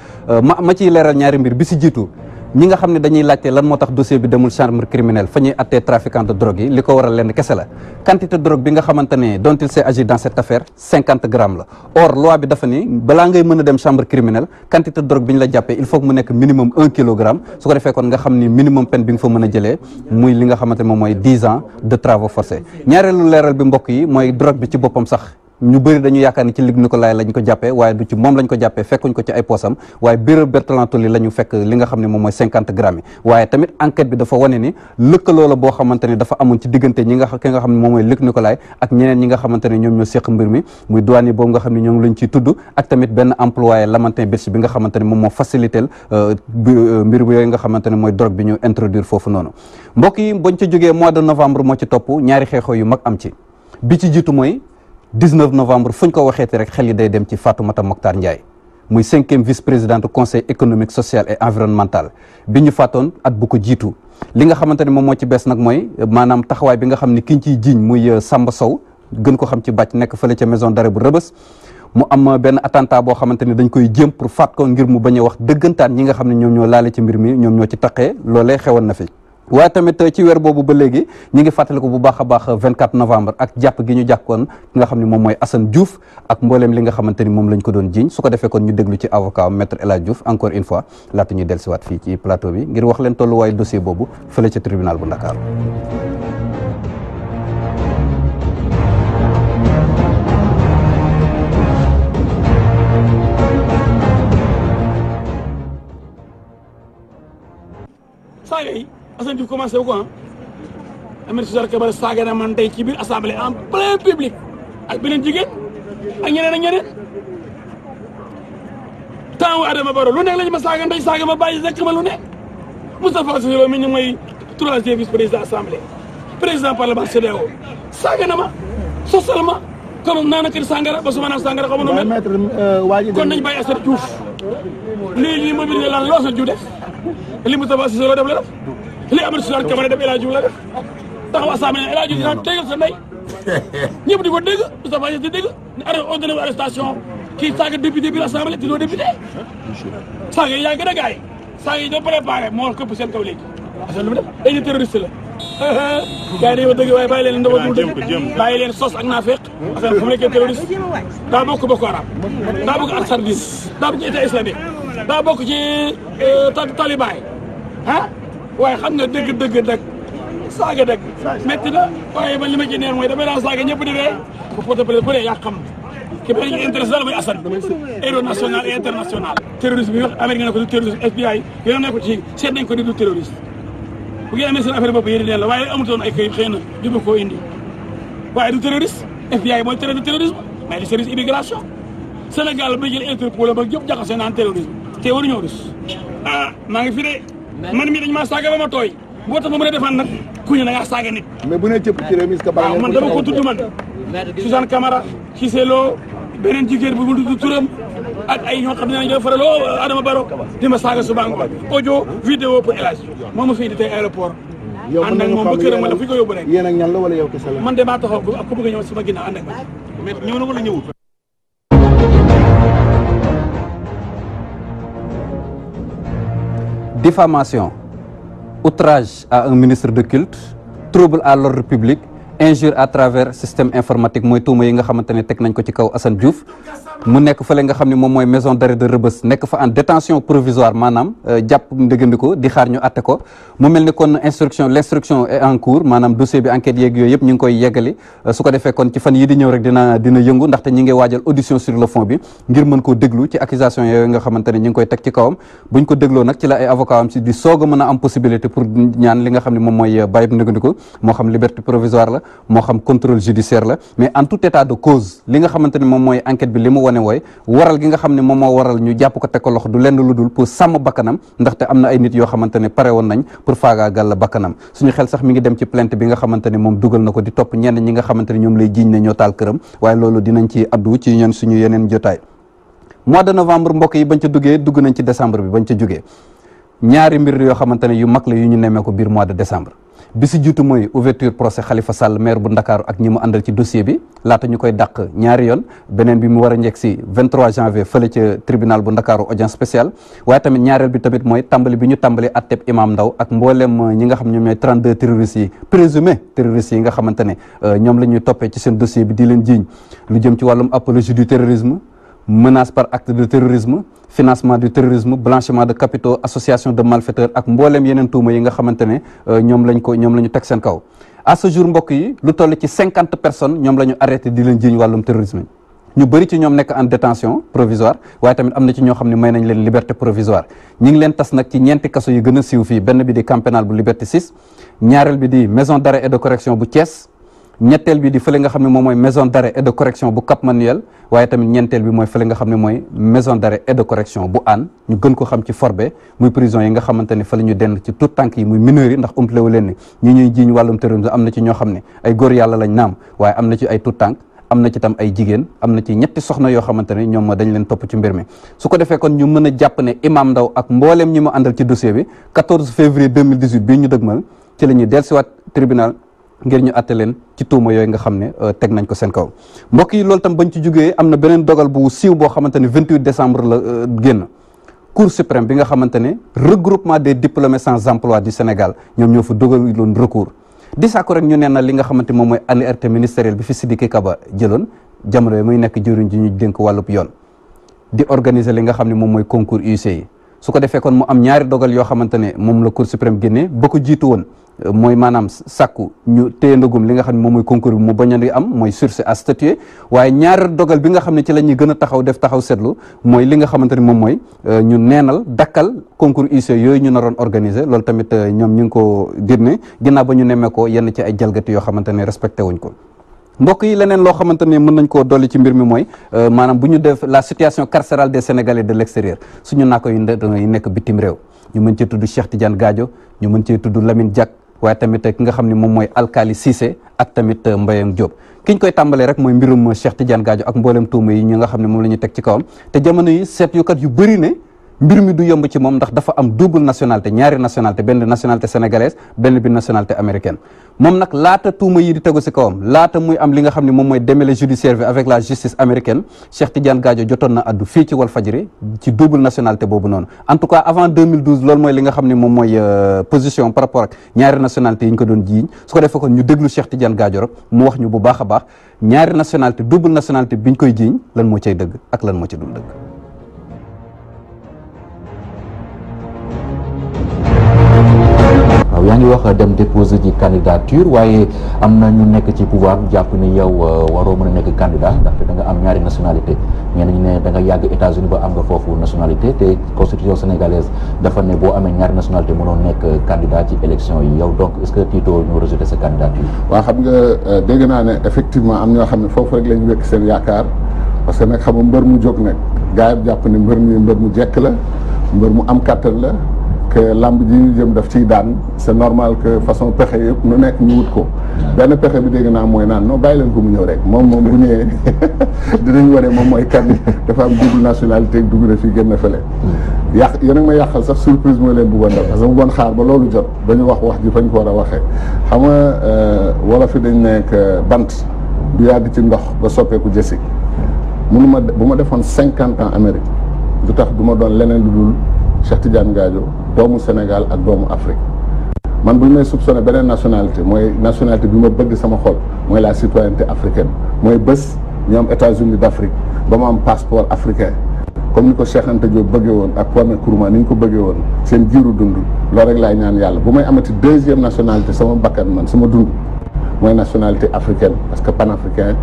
ma ciy leeral ñaari mbir bi si jiitu ñi nga xam ne dañuy laajte lan moo tax dossier bi demul chambre criminelle fa ñuy attee trafiquant de drogue yi li ko waral lenn kese la quantité drogue bi nga xamante ne dont il s'est agi dans cette affaire 50 grammes la or loi bi dafa ni balaa ngay mën a dem chambre criminelle quantité drogue bi ñu la jàppee il faut que mu nekk minimum 1 kilogramme su ko defee kon nga xam ni minimum peine bi nga fa mën a jëlee muy li nga xamante ne moom mooy 10 ans de travaux forcés ñaareelu leeral bi mbokk yi mooy drogue bi ci boppam sax ñu bëri dañu yaakaar ni ci Luc Nicolaï lañ ko jàppee waaye du ci moom lañ ko jàppee fekkuñ ko ci ay poosam waaye bureau Bertrand Tulli la ñu fekk li nga xam ne moom mooy 50 grammes yi waaye tamit enquête bi dafa wane ni lëkkaloo la boo xamante ne dafa amoon ci diggante ki nga xam ne moom mooy Luc Nicolaï ak ñeneen ñi nga xamante ne ñoom ñoo séq mbir mi muy douane boobu nga xam ne ñoom lañ ciy tudd ak tamit benn employé Lamantin Beach bi nga xamante ne moom moo facilité mbir yooyu nga xamante ne mooy drogue bi ñu introduire foofu noonu mbokk yi bañ ci jógee mois de novembre moo ci topp ñaari xeexoo yu mag am ci bi ci jiitu mooy 19 novembre fu ñu ko waxeeti rek xel yi day dem ci Fatoumata Mokhtar Ndiaye muy 5e vice-présidente conseil économique social et environnemental bi ñu faatoon at bu ko jiitu li nga xamante ne moom moo ci bees nag mooy maanaam taxawaay bi nga xam ne ki ñu ciy jiiñ muy Samba Sow gën ko xam ci bàcc nekk fële ca maison d'arrêt bu Rebeuss mu am benn attentat boo xamante ne dañ koy jéem pour faat ko ngir mu bañ a wax dëggantaan ñi nga xam ne ñoom ñoo laale ci mbir mi ñoom ñoo ci taqee loolee xewoon na fi waaye tamit ci weer boobu ba léegi ñi ngi fàttaliku bu baax a baax 24 novembre ak jàpp gi ñu jàkkoon ki nga xam ne moom mooy Assane Diouf ak mbooleem li nga xamante ni moom lañ ko doon jiiñ su ko defee kon ñu déglu ci avocat maître El Hadj Diouf encore une fois laata ñuy dellusiwaat fii ci plateau bi ngir wax leen tolluwaayu dossier boobu fële ca tribunal bu Ndakaaru. saaga yi Assane Diouf commencé wu ko Ahmed Suzanne Camara saaga na man tey ci biir assemblée en plein public ak beneen jigéen ak ñeneen ak ñeneen temps wu Adama Barrow lu nekk lañu ma saaga ndey saaga ma bàyyi nekk ma lu nekk Moustapha Cissé Lo mi ñu mooy 3e vice-président assemblée président parlement CEDEAO saaga na ma sosal ma comme naan kër sangara ba su ma naan sangara xamu nu mel kon nañ bàyyi Assane Diouf lii mobilisé lan loo Assane Diouf def li Moustapha Cissé Lo def la def li Ahmed Suzanne Camara def El Hadj Diouf la def taxaw assemblée El Hadj Diouf dinaa tegal sa ndey ñëpp di ko dégg Moustapha Cissé di dégg ordonné arrestation kii saaga député bi assemblée ti doo député saaga yi yaa gën a gaay saaga yi doo préparé moo këpp seen kaw léegi parce que lu mu def dañu terroriste la gars yi dañoo dëgg waaye bàyyi leen ndaw dul dëgg bàyyi leen sos ak naafeq parce que fu mu nekkee terroriste daa bokk Boko Haram daa bokk ak Sardine daa bokk état islamique daa bokk ci taliban ah waaye xam nga dëgg nag saaga dëgg métti na waaye man li ma ci neex mooy damay daan saaga ñëpp di ree bu poto peut-être ku ne yaa xam ki ba ñu intéressé daal mooy Assane héros national et international terroriste bi wax Amérique nga ne ko du terroriste FBI yéen ne ko ci seet nañ ko di du terroriste bu ngeen amee seen affaire bopp yéen leen la waaye amutoon ay këyit xëy na jublu koo indi waaye du terroriste FBI mooy traité terrorisme mais du service immigration Sénégal ba jël Interpol ba yëpp jaxase naan terrorisme te waru ñëw rus maa ngi fi de man mii dañ maa saaga ba ma tooy boo tax ma mën a defaan nag ku ñu da ngaa saaga nit mais bu ne cëpp ci réew mi est-ce que waaw man dama ko tudd man Suzanne Camara Cissé Lo beneen jigéen bu mu tudd turam ak ay ñoo xam ne nañ dafa faraloo Adama Barrow di ma saaga suba ngoon audio vidéo pour El Hadj moom ma fi indi tey aéroport ànd ak moom ba këram ma la fi ko yóbbu rek yéen ak ñan la wala yow kese la man de maa taxaw ak ku bëgg a ñëw sama ginnaaw ànd ak ma ñëw na wala ñëwul diffamation outrage à un ministre de culte trouble à l'ordre public injure à travers système informatique mooy tuuma yi nga xamante ne teg nañ ko ci kaw Assane Diouf mu nekk fële nga xam ne moom mooy maison d'arrêt de Rebeuss nekk fa en détention provisoire maanaam jàpp ndëgandiko di xaar ñu atte ko mu mel ni kon l'instruction est en cours maanaam dossier bi enquête yeeg yooyu yëpp ñu ngi koy yeggali su ko defee kon ci fan yi di ñëw rek dina yëngu ndaxte ñi ngi waajal audition sur le fond bi ngir mën koo déglu ci accusation yooyu nga xamante ne ñu ngi koy teg ci kawam buñ ko dégloo nag ci la ay avocat am si di soog a mën a am possibilité pour ñaan li nga xam ne moom mooy bàyyib ndëgandiko moo xam liberté provisoire la moo xam contrôle judiciaire la mais en tout état de cause li nga xamante ne moom mooy enquête bi li mu wane wooy waral gi nga xam ne moom moo waral ñu jàpp ko teg ko loxo du lenn lu dul pour sàmm bakkanam ndaxte am na ay nit yoo xamante ne pare woon nañ pour faagaagal la bakkanam suñu xel sax mi ngi dem ci plainte bi nga xamante ne moom dugal na ko di topp ñenn ñi nga xamante ne ñoom lay jiiñ ne ñoo taal këram waaye loolu dinañ ci addu ci ñeen suñu yeneen jotaay mois de novembre mbokk yi bañ ca duggee dugg nañ ci décembre bi bañ ca jógee ñaari mbir yoo xamante ne yu mag la yu ñu nemmee ko biir mois de décembre bi si jiitu mooy ouverture procès Khalifa Sall maire bu Ndakaaru ak ñi mu àndal ci dossier bi laata ñu koy dàq ñaari yoon beneen bi mu war a njëkk si 23 janvier fële ca tribunal bu Ndakaaru audience spéciale waaye tamit ñaareel bi tamit mooy tàmbali bi ñu tàmbali atteb Imam Ndaw ak mboolem ñi nga xam ñoom ñooy 32 terroristes yi présumé terroristes yi nga xamante ne ñoom la ñuy toppee ci seen dossier bi di leen jiiñ lu jëm ci wàllum apologie du terrorisme menace par acte de terrorisme financement du terrorisme blanchiment de capitaux association de malfaiteurs ak mbooleem yeneen tuuma yi nga xamante ne ñoom la ñu teg seen kaw à ce jour mbokk yi lu toll ci 50 personnes ñoom la ñu arrêté di leen jiiñ wàllum terrorisme ñu bëri ci ñoom nekk en détention provisoire waaye tamit am na ci ñoo xam ne may nañ leen liberté provisoire ñi ngi leen tas nag ci ñeenti kaso yu gën a siiw fii benn bi di camp pénal bu Liberté 6 ñaareel bi di maison d'arrêt et de correction bu Thiès ñetteel bi di fële nga xam ne moom mooy maison d'arrêt et de correction bu Cap Manuel waaye tamit ñeenteel bi mooy fële nga xam ne mooy maison d'arrêt et de correction bu Hann ñu gën ko xam ci Forbé muy prison yi nga xamante ne fa la ñu dend ci tout tànk yi muy mineurs yi ndax umplewu leen ni ñi ñuy jiiñ wàllum terrorisme am na ci ñoo xam ne ay góor yàlla lañ naam waaye am na ci ay tout tànk am na ci tam ay jigéen am na ci ñetti soxna yoo xamante ne ñoom dañ leen topp ci mbir mi su ko defee kon ñu mën a jàpp ne Imam Ndaw ak mbooleem ñi mu àndal ci dossier bi 14 février 2018 bii ñu dëgmal ci la ñuy dellusiwaat tribunal ngir ñu àtte leen ci tuuma yooyu nga xam ne teg nañ ko seen kaw mbokk yi loolu tam bañ ci jógee am na beneen dogal bu siiw boo xamante ne 28 décembre la génn Cour suprême bi nga xamante ne regroupement des diplômés sans emploi du Sénégal ñoom ñoo fa dugaloon recours di sàkku rek ñu nee na li nga xamante moom mooy alerte ministérielle bi fi Sidiki Kaba jëloon jamono yi muy nekk jëriñ ji ñu dénk wàllub yoon di organiser li nga xam ne moom mooy concours UC yi su ko defee kon mu am ñaari dogal yoo xamante ne moom la Cour suprême génnee ba ko jiitu woon mooy maanaam sàkku ñu téye ndagum li nga xam ne moom mooy concours bi mu bañ a am mooy sursis à statuer waaye ñaari dogal bi nga xam ne ci la ñuy gën a taxaw def taxaw seetlu mooy li nga xamante ne moom mooy ñu neenal dakkal concours UC yooyu ñu naroon organiser loolu tamit ñoom ñu ngi ko génne ginnaaw ba ñu nemmee ko yenn ci ay jalgati yoo xamante ne respecté wuñ ko mbokk yi leneen loo xamante ne mën nañ koo dolli ci mbir mi mooy maanaam bu ñu def la situation carcérale des Sénégalais de l'extérieur suñu naako yi nekk bitim réew ñu mën cee tudd Cheikh Tidiane Gadio ñu mën cee tudd Lamine Diack waaye tamit ki nga xam ne moom mooy Alkali Cissé ak tamit Mbayang Diop ki ñu koy tàmbalee rek mooy mbirum Cheikh Tidiane Gadio ak mboolem tuuma yi ñi nga xam ne moom la ñu teg ci kawam te jamono yi seetlukat yu bëri ne mbir mi du yomb ci moom ndax dafa am double nationalité ñaari nationalité benn nationalité sénégalaise benn bi nationalité américaine moom nag laata tuuma yi di tegu si kawam laata muy am li nga xam ne moom mooy démêlé judiciaire bi avec la justice américaine Cheikh Tidiane Gadio jotoon na addu fii ci Walfadjri ci double nationalité boobu noonu en tout cas avant 2012 loolu mooy li nga xam ne moom mooy position par rapport ak ñaari nationalité yi ñu ko doon jiiñ su ko defee kon ñu déglu Cheikh Tidiane Gadio rek mu wax ñu bu baax a baax ñaari nationalité double nationalité bi ñu koy jiiñ lan moo cay dëgg ak lan moo ci dul dëgg. waaw yaa ngi wax dem déposer ci candidature waaye am na ñu nekk ci pouvoir jàpp ni yow waroo mën a nekk candidat ndaxte da nga am ñaari nationalité ñenn ñi ne da nga yàgg États-Unis ba am nga foofu nationalité te constitution sénégalaise dafa ne boo amee ñaari nationalité mënoo nekk candidat ci élection yi yow donc est-ce que tiitoo ñu rejeter sa candidature. waaw xam nga dégg naa ne effectivement am ñoo xam ne foofu rek lañ wekk seen yaakaar parce que nag xam nga mbër mu jóg nag gars yi jàpp ne mbër mu jekk la mbër mu am kàttan la que lamb ji ñu jëm daf ciy daan c'est normal que façon pexe yëpp nu nekk ñu wut ko benn pexe bi dégg naa mooy naan non bàyyi leen ko mu ñëw rek moom bu ñëwee dinañ wane moom mooy kan dafa am double nationalité dugg na fii génn na fële yéen a ngi may yàqal sax surprise mooy leen bëggoon def parce que mu bëggoon xaar ba loolu jot ba ñu wax ji fañ ko war a waxee xam nga wala fi dañ nekk bant du yàgg ci ndox ba soppeeku jësi mënuma bu ma defoon 50 ans Amérique du tax du ma doon leneen lu dul Cheikh Tidiane Gadio doomu Sénégal ak doomu Afrique man bu ñu may soupçonné beneen nationalité mooy nationalité bi ma bëgg sama xol mooy la citoyenneté africaine mooy bés ñu am États-Unis d'Afrique ba mu am passeport africain comme ni ko Cheikh Anta Diop bëggee woon ak Kwame Nkrumah ni ñu ko bëggee woon seen jiiru dund loolu rek laay ñaan yàlla bu may amati deuxième nationalité sama bakkan man sama dund mooy nationalité africaine parce que panafricain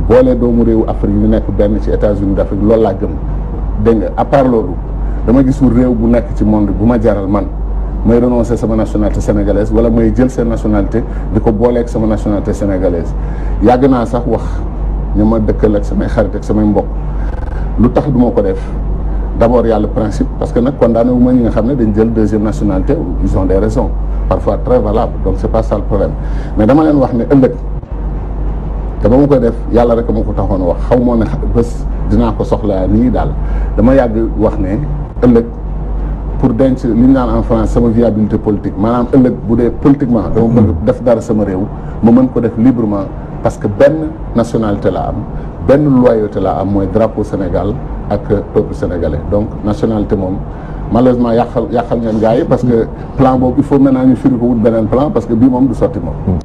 boolee doomu réewu Afrique ñu nekk benn ci États-Unis d'Afrique loolu laa gëm dégg nga à part loolu dama gisul réew bu nekk ci monde bu ma jaral man may renoncer sama nationalité sénégalaise wala may jël seen nationalité di ko booleeg sama nationalité sénégalaise yàgg naa sax wax ñu ma dëkkal ak samay xarit ak samay mbokk lu tax du ma ko def d'abord yàlla principe parce que nag condamné wu ma ñi nga xam ne dañ jël deuxième nationalité ils ont des raisons parfois très valables donc c'est pas ça le problème mais dama leen wax ne ëllëg te ba ma koy def yàlla rek ma ko taxoon wax xaw moo ne bés dinaa ko soxla nii daal dama yàgg wax ne ëllëg pour denc li ñu naan en France sama viabilité politique maanaam ëllëg bu dee politiquement dama bëgg def dara sama réew ma mën ko def librement parce que benn nationalité la am benn loyauté la am mooy drapeau Sénégal ak peuple sénégalais donc nationalité moom malheureusement yàqal ngeen gars yi parce que plan boobu il faut maintenant ñu firi ko wut beneen plan parce que bii moom du sotti moom.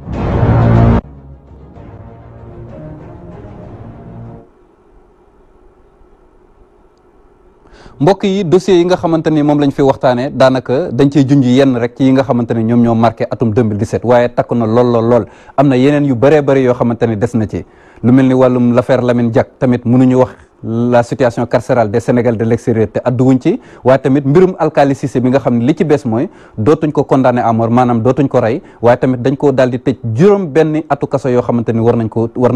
mbokk yi dossiers yi nga xamante ni moom lañ fi waxtaanee daanaka dañ cey junj yenn rek ci yi nga xamante ne ñoom ñoo marqué atum 2017 waaye takk na lool am na yeneen yu bëree bëri yoo xamante ne des na ci lu mel ni wàllum l'affaire Lamine Diack tamit mënuñu wax la situation carcérale des Sénégalais de l'extérieur te adduwuñ ci waaye tamit mbirum Alkali Cissé bi nga xam ne li ci bees mooy dootuñ ko condamné à mort maanaam dootuñ ko rey waaye tamit dañ koo daal di tëj juróom benn atu kaso yoo xamante ni war na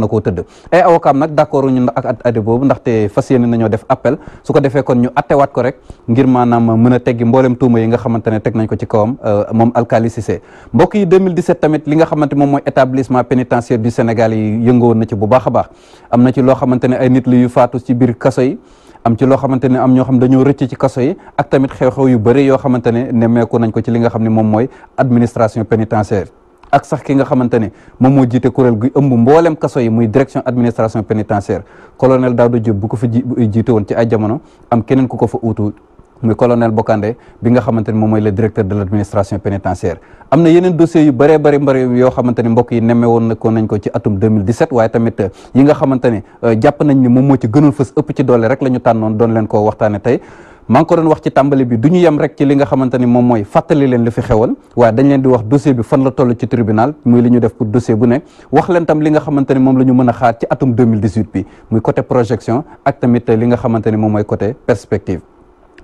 koo tëdd ay avocat nag d'accord ñu ak adde boobu ndaxte fas yéene nañoo def appel su ko defee kon ñu attewaat ko rek ngir maanaam mën a teggi mboolem tuuma yi nga xamante ne teg nañ ko ci kawam moom Alkali Cissé mbokk yi 2017 tamit li nga xamante moom mooy établissement pénitentiaire du Sénégal yi yëngoon na ci bu baax a baax am na ci loo xamante ne ay nit lu yu faatu ci biir kaso yi am ci loo xamante ne am ñoo xam dañoo rëcc ci kaso yi ak tamit xew-xew yu bëri yoo xamante ne nemmeeku nañ ko ci li nga xam ne moom mooy administration pénitentiaire ak sax ki nga xamante ne moom moo jiite kuréel gu ëmb mboolem kaso yi muy direction administration pénitentiaire colonel Daouda Diop bu ko fa jiite woon ci ay jamono am keneen ku ko fa uutu muy colonel Bokandé bi nga xamante ni moom mooy le directeur de l' administration pénitentiaire. am na yeneen dossiers yu bëree bëri yoo xamante ni mbokk yi nemme woon ko nañ ko ci atum 2017 waaye tamit yi nga xamante ni jàpp nañ ni moom moo ci gënoon fës ëpp ci doole rek la ñu tànnoon doon leen koo waxtaane tey. maa ngi ko doon wax ci tàmbali bi du ñu yem rek ci li nga xamante ni moom mooy fàttali leen li fi xewoon waaye dañ leen di wax dossier bi fan la toll ci tribunal muy li ñu def pour dossier bu ne wax leen tam li nga xamante ni moom la ñu mën a xaar ci atum 2018 bi muy côté projection ak tamit li nga xamante ni moom mooy côté perspective.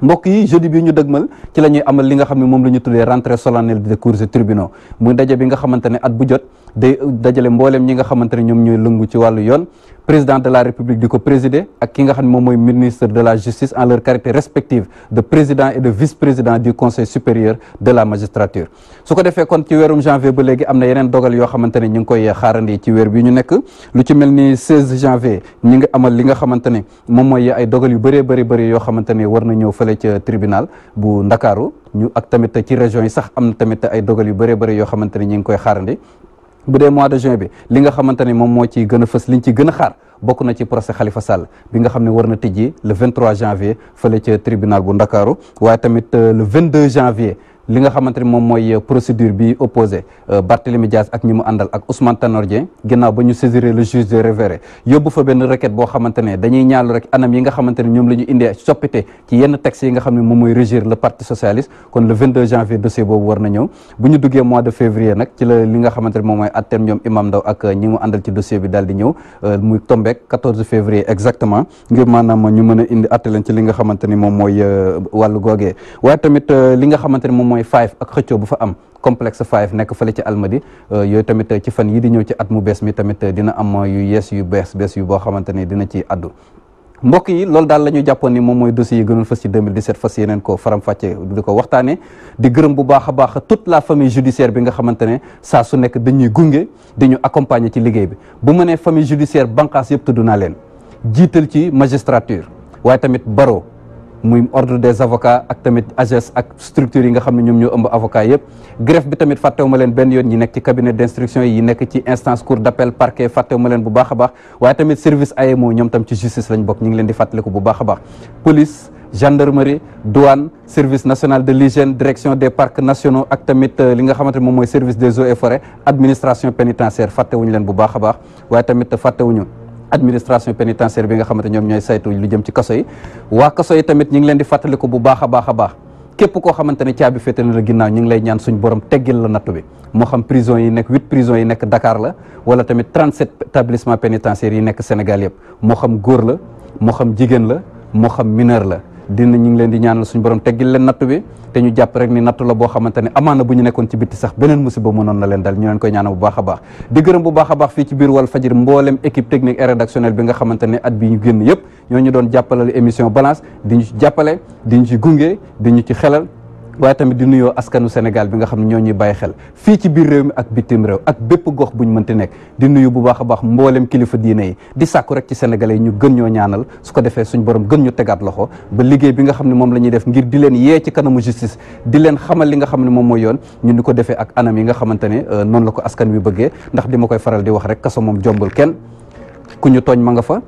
mbokk yi jeudi bi ñu dëgmal ci la ñuy amal li nga xam ne moom la ñu tuddee rentrée solennelle des cours et tribunaux muy daje bi nga xamante ne at bu jot day dajale mbooleem ñi nga xamante ne ñoom ñooy lëngu ci wàllu yoon président de la république di ko présider ak ki nga xam ne moom mooy ministre de la justice en leur qualité respective de président et de vice-président du conseil supérieur de la magistrature. su ko defee kon ci weerum janvier ba léegi am na yeneen dogal yoo xamante ne ñu ngi koy xaarandi ci weer bi ñu nekk lu ci mel ni 16 janvier ñi ngi amal li nga xamante ne moom mooy ay dogal yu bëree bëri yoo xamante ne war na ñëw fële ca tribunal bu Ndakaaru ñu ak tamit ci région yi sax am na tamit ay dogal yu bëree bëri yoo xamante ne ñu ngi koy xaarandi. bu dee mois de juin bi li nga xamante ne moom moo ci gën a fës liñ ci gën a xaar bokk na ci procès Khalifa Sall bi nga xam ne war na tijji le 23 janvier fële ca tribunal bu Ndakaaru waaye tamit le 22 janvier li nga xamante ne moom mooy procédure bi opposé Barthélémy Dias ak ñi mu àndal ak Ousmane Tanor Dieng ginnaaw ba ñu saisir le juge des référés yóbbu fa benn requête boo xamante ne dañuy ñaalu rek anam yi nga xamante ne ñoom la ñu indee soppite ci yenn textes yi nga xam ne moom mooy régir le parti socialiste kon le 22 janvier dossier boobu war na ñëw bu ñu duggee mois de février nag ci la li nga xamante ne moom mooy atteem ñoom Imam Ndaw ak ñi mu àndal ci dossier bi daal di ñëw muy tombeek 14 février exactement ngir maanaam ñu mën a indi atte leen ci li nga xamante ni moom mooy wàllu googee waaye tamit li nga xamante ne moom mooy 5 ak xëccoo bu fa am complexe 5 nekk fële ci Almadi yooyu tamit ci fan yi di ñëw ci at mu bees mi tamit dina am yu yees yu bees yu boo xamante ni dina ci addu mbokk yi loolu daal la ñu jàppoon ni moom mooy dossier yi gënoon fës ci 2017 fas yeneen ko faram-fàcce di ko waxtaane di gërëm bu baax a baax toute la famille judiciaire bi nga xamante ne saa su nekk dañuy gunge di ñu accompagner ci liggéey bi bu mu ne famille judiciaire banqaas yëpp tudd naa leen jiital ci magistrature waaye tamit barreau muy ordre des avocats ak tamit AGES ak structure yi nga xam ne ñoom ñoo ëmb avocats yëpp greffe bi tamit fàttewuma leen benn yoon ñi nekk ci cabinet d'instruction yi nekk ci instance cour d'appel parquet fàttewuma leen bu baax a baax waaye tamit service AEMO ñoom tam ci justice lañ bokk ñu ngi leen di fàttaliku bu baax a baax police gendarmerie douane service national de l'hygiène direction des parcs nationaux ak tamit li nga xamante ne moom mooy service des eaux et forêts administration pénitentiaire fàttewuñu leen bu baax a baax waaye tamit fàttewuñu administration pénitentiaire bi nga xamante ñoom ñooy saytu lu jëm ci kaso yi waa kaso yi tamit ñu ngi leen di fàttaliku bu baax a baax a baax képp koo xamante ne caabi féete na la ginnaaw ñu ngi lay ñaan suñ borom teggil la nattu bi moo xam prison yi nekk 8 prison yi nekk Dakar la wala tamit 37 établissements pénitentiaires yi nekk Sénégal yëpp moo xam góor la moo xam jigéen la moo xam mineur la ñu ngi leen di ñaanal suñ borom teggil leen nattu bi te ñu jàpp rek ni nattu la boo xamante ne amaana bu ñu nekkoon ci bitti sax beneen musiba mënoon na leen dal ñu leen koy ñaanal bu baax a baax di gërëm bu baax a baax fii ci biir Walfadjri mboolem équipe technique et rédactionnelle bi nga xamante ne at bi ñu génn yëpp ñoo ñu doon jàppalal émission balance di ñu ci jàppale di ñu ci gunge di ñu ci xelal waaye tamit di nuyoo askanu Sénégal bi nga xam ne ñoo ñuy bàyyi xel fii ci biir réew mi ak bitim réew ak bépp gox buñ mënti nekk di nuyu bu baax a baax mboolem kilifa diine yi di sàkku rek ci sénégalais yi ñu gën ñoo ñaanal su ko defee suñ borom gën ñu tegaat loxo ba liggéey bi nga xam ne moom la ñuy def ngir di leen yee ci kanamu justice di leen xamal li nga xam ne moom mooy yoon ñun di ko defee ak anam yi nga xamante ne noonu la ko askan wi bëggee ndax di ma koy faral di wax rek kaso moom jombul kenn ku ñu tooñ ma nga fa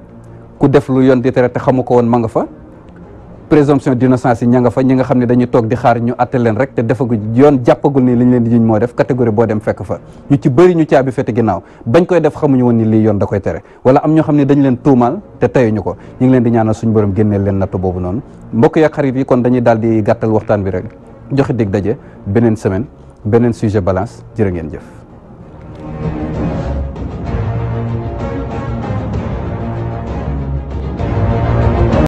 ku def lu yoon di tere te xamu ko woon ma nga fa présomption d'innocence yi ña nga fa ñi nga xam ne dañuy toog di xaar ñu atte leen rek te defagu yoon jàppagul ni li ñu leen di jiñ moo def catégorie boo dem fekk fa ñu ci bëri ñu caabi fete ginnaaw bañ koy def xamuñu woon ni lii yoon da koy tere wala am ñoo xam ne dañ leen tuumaal te teyuñu ko ñu ngi leen di ñaanal suñu borom génneel leen natt boobu noonu mbokk yi ak xarit yi kon dañuy daal di gàttal waxtaan bi rek joxe dig daje beneen semaine beneen sujet balance jërë ngeen jëf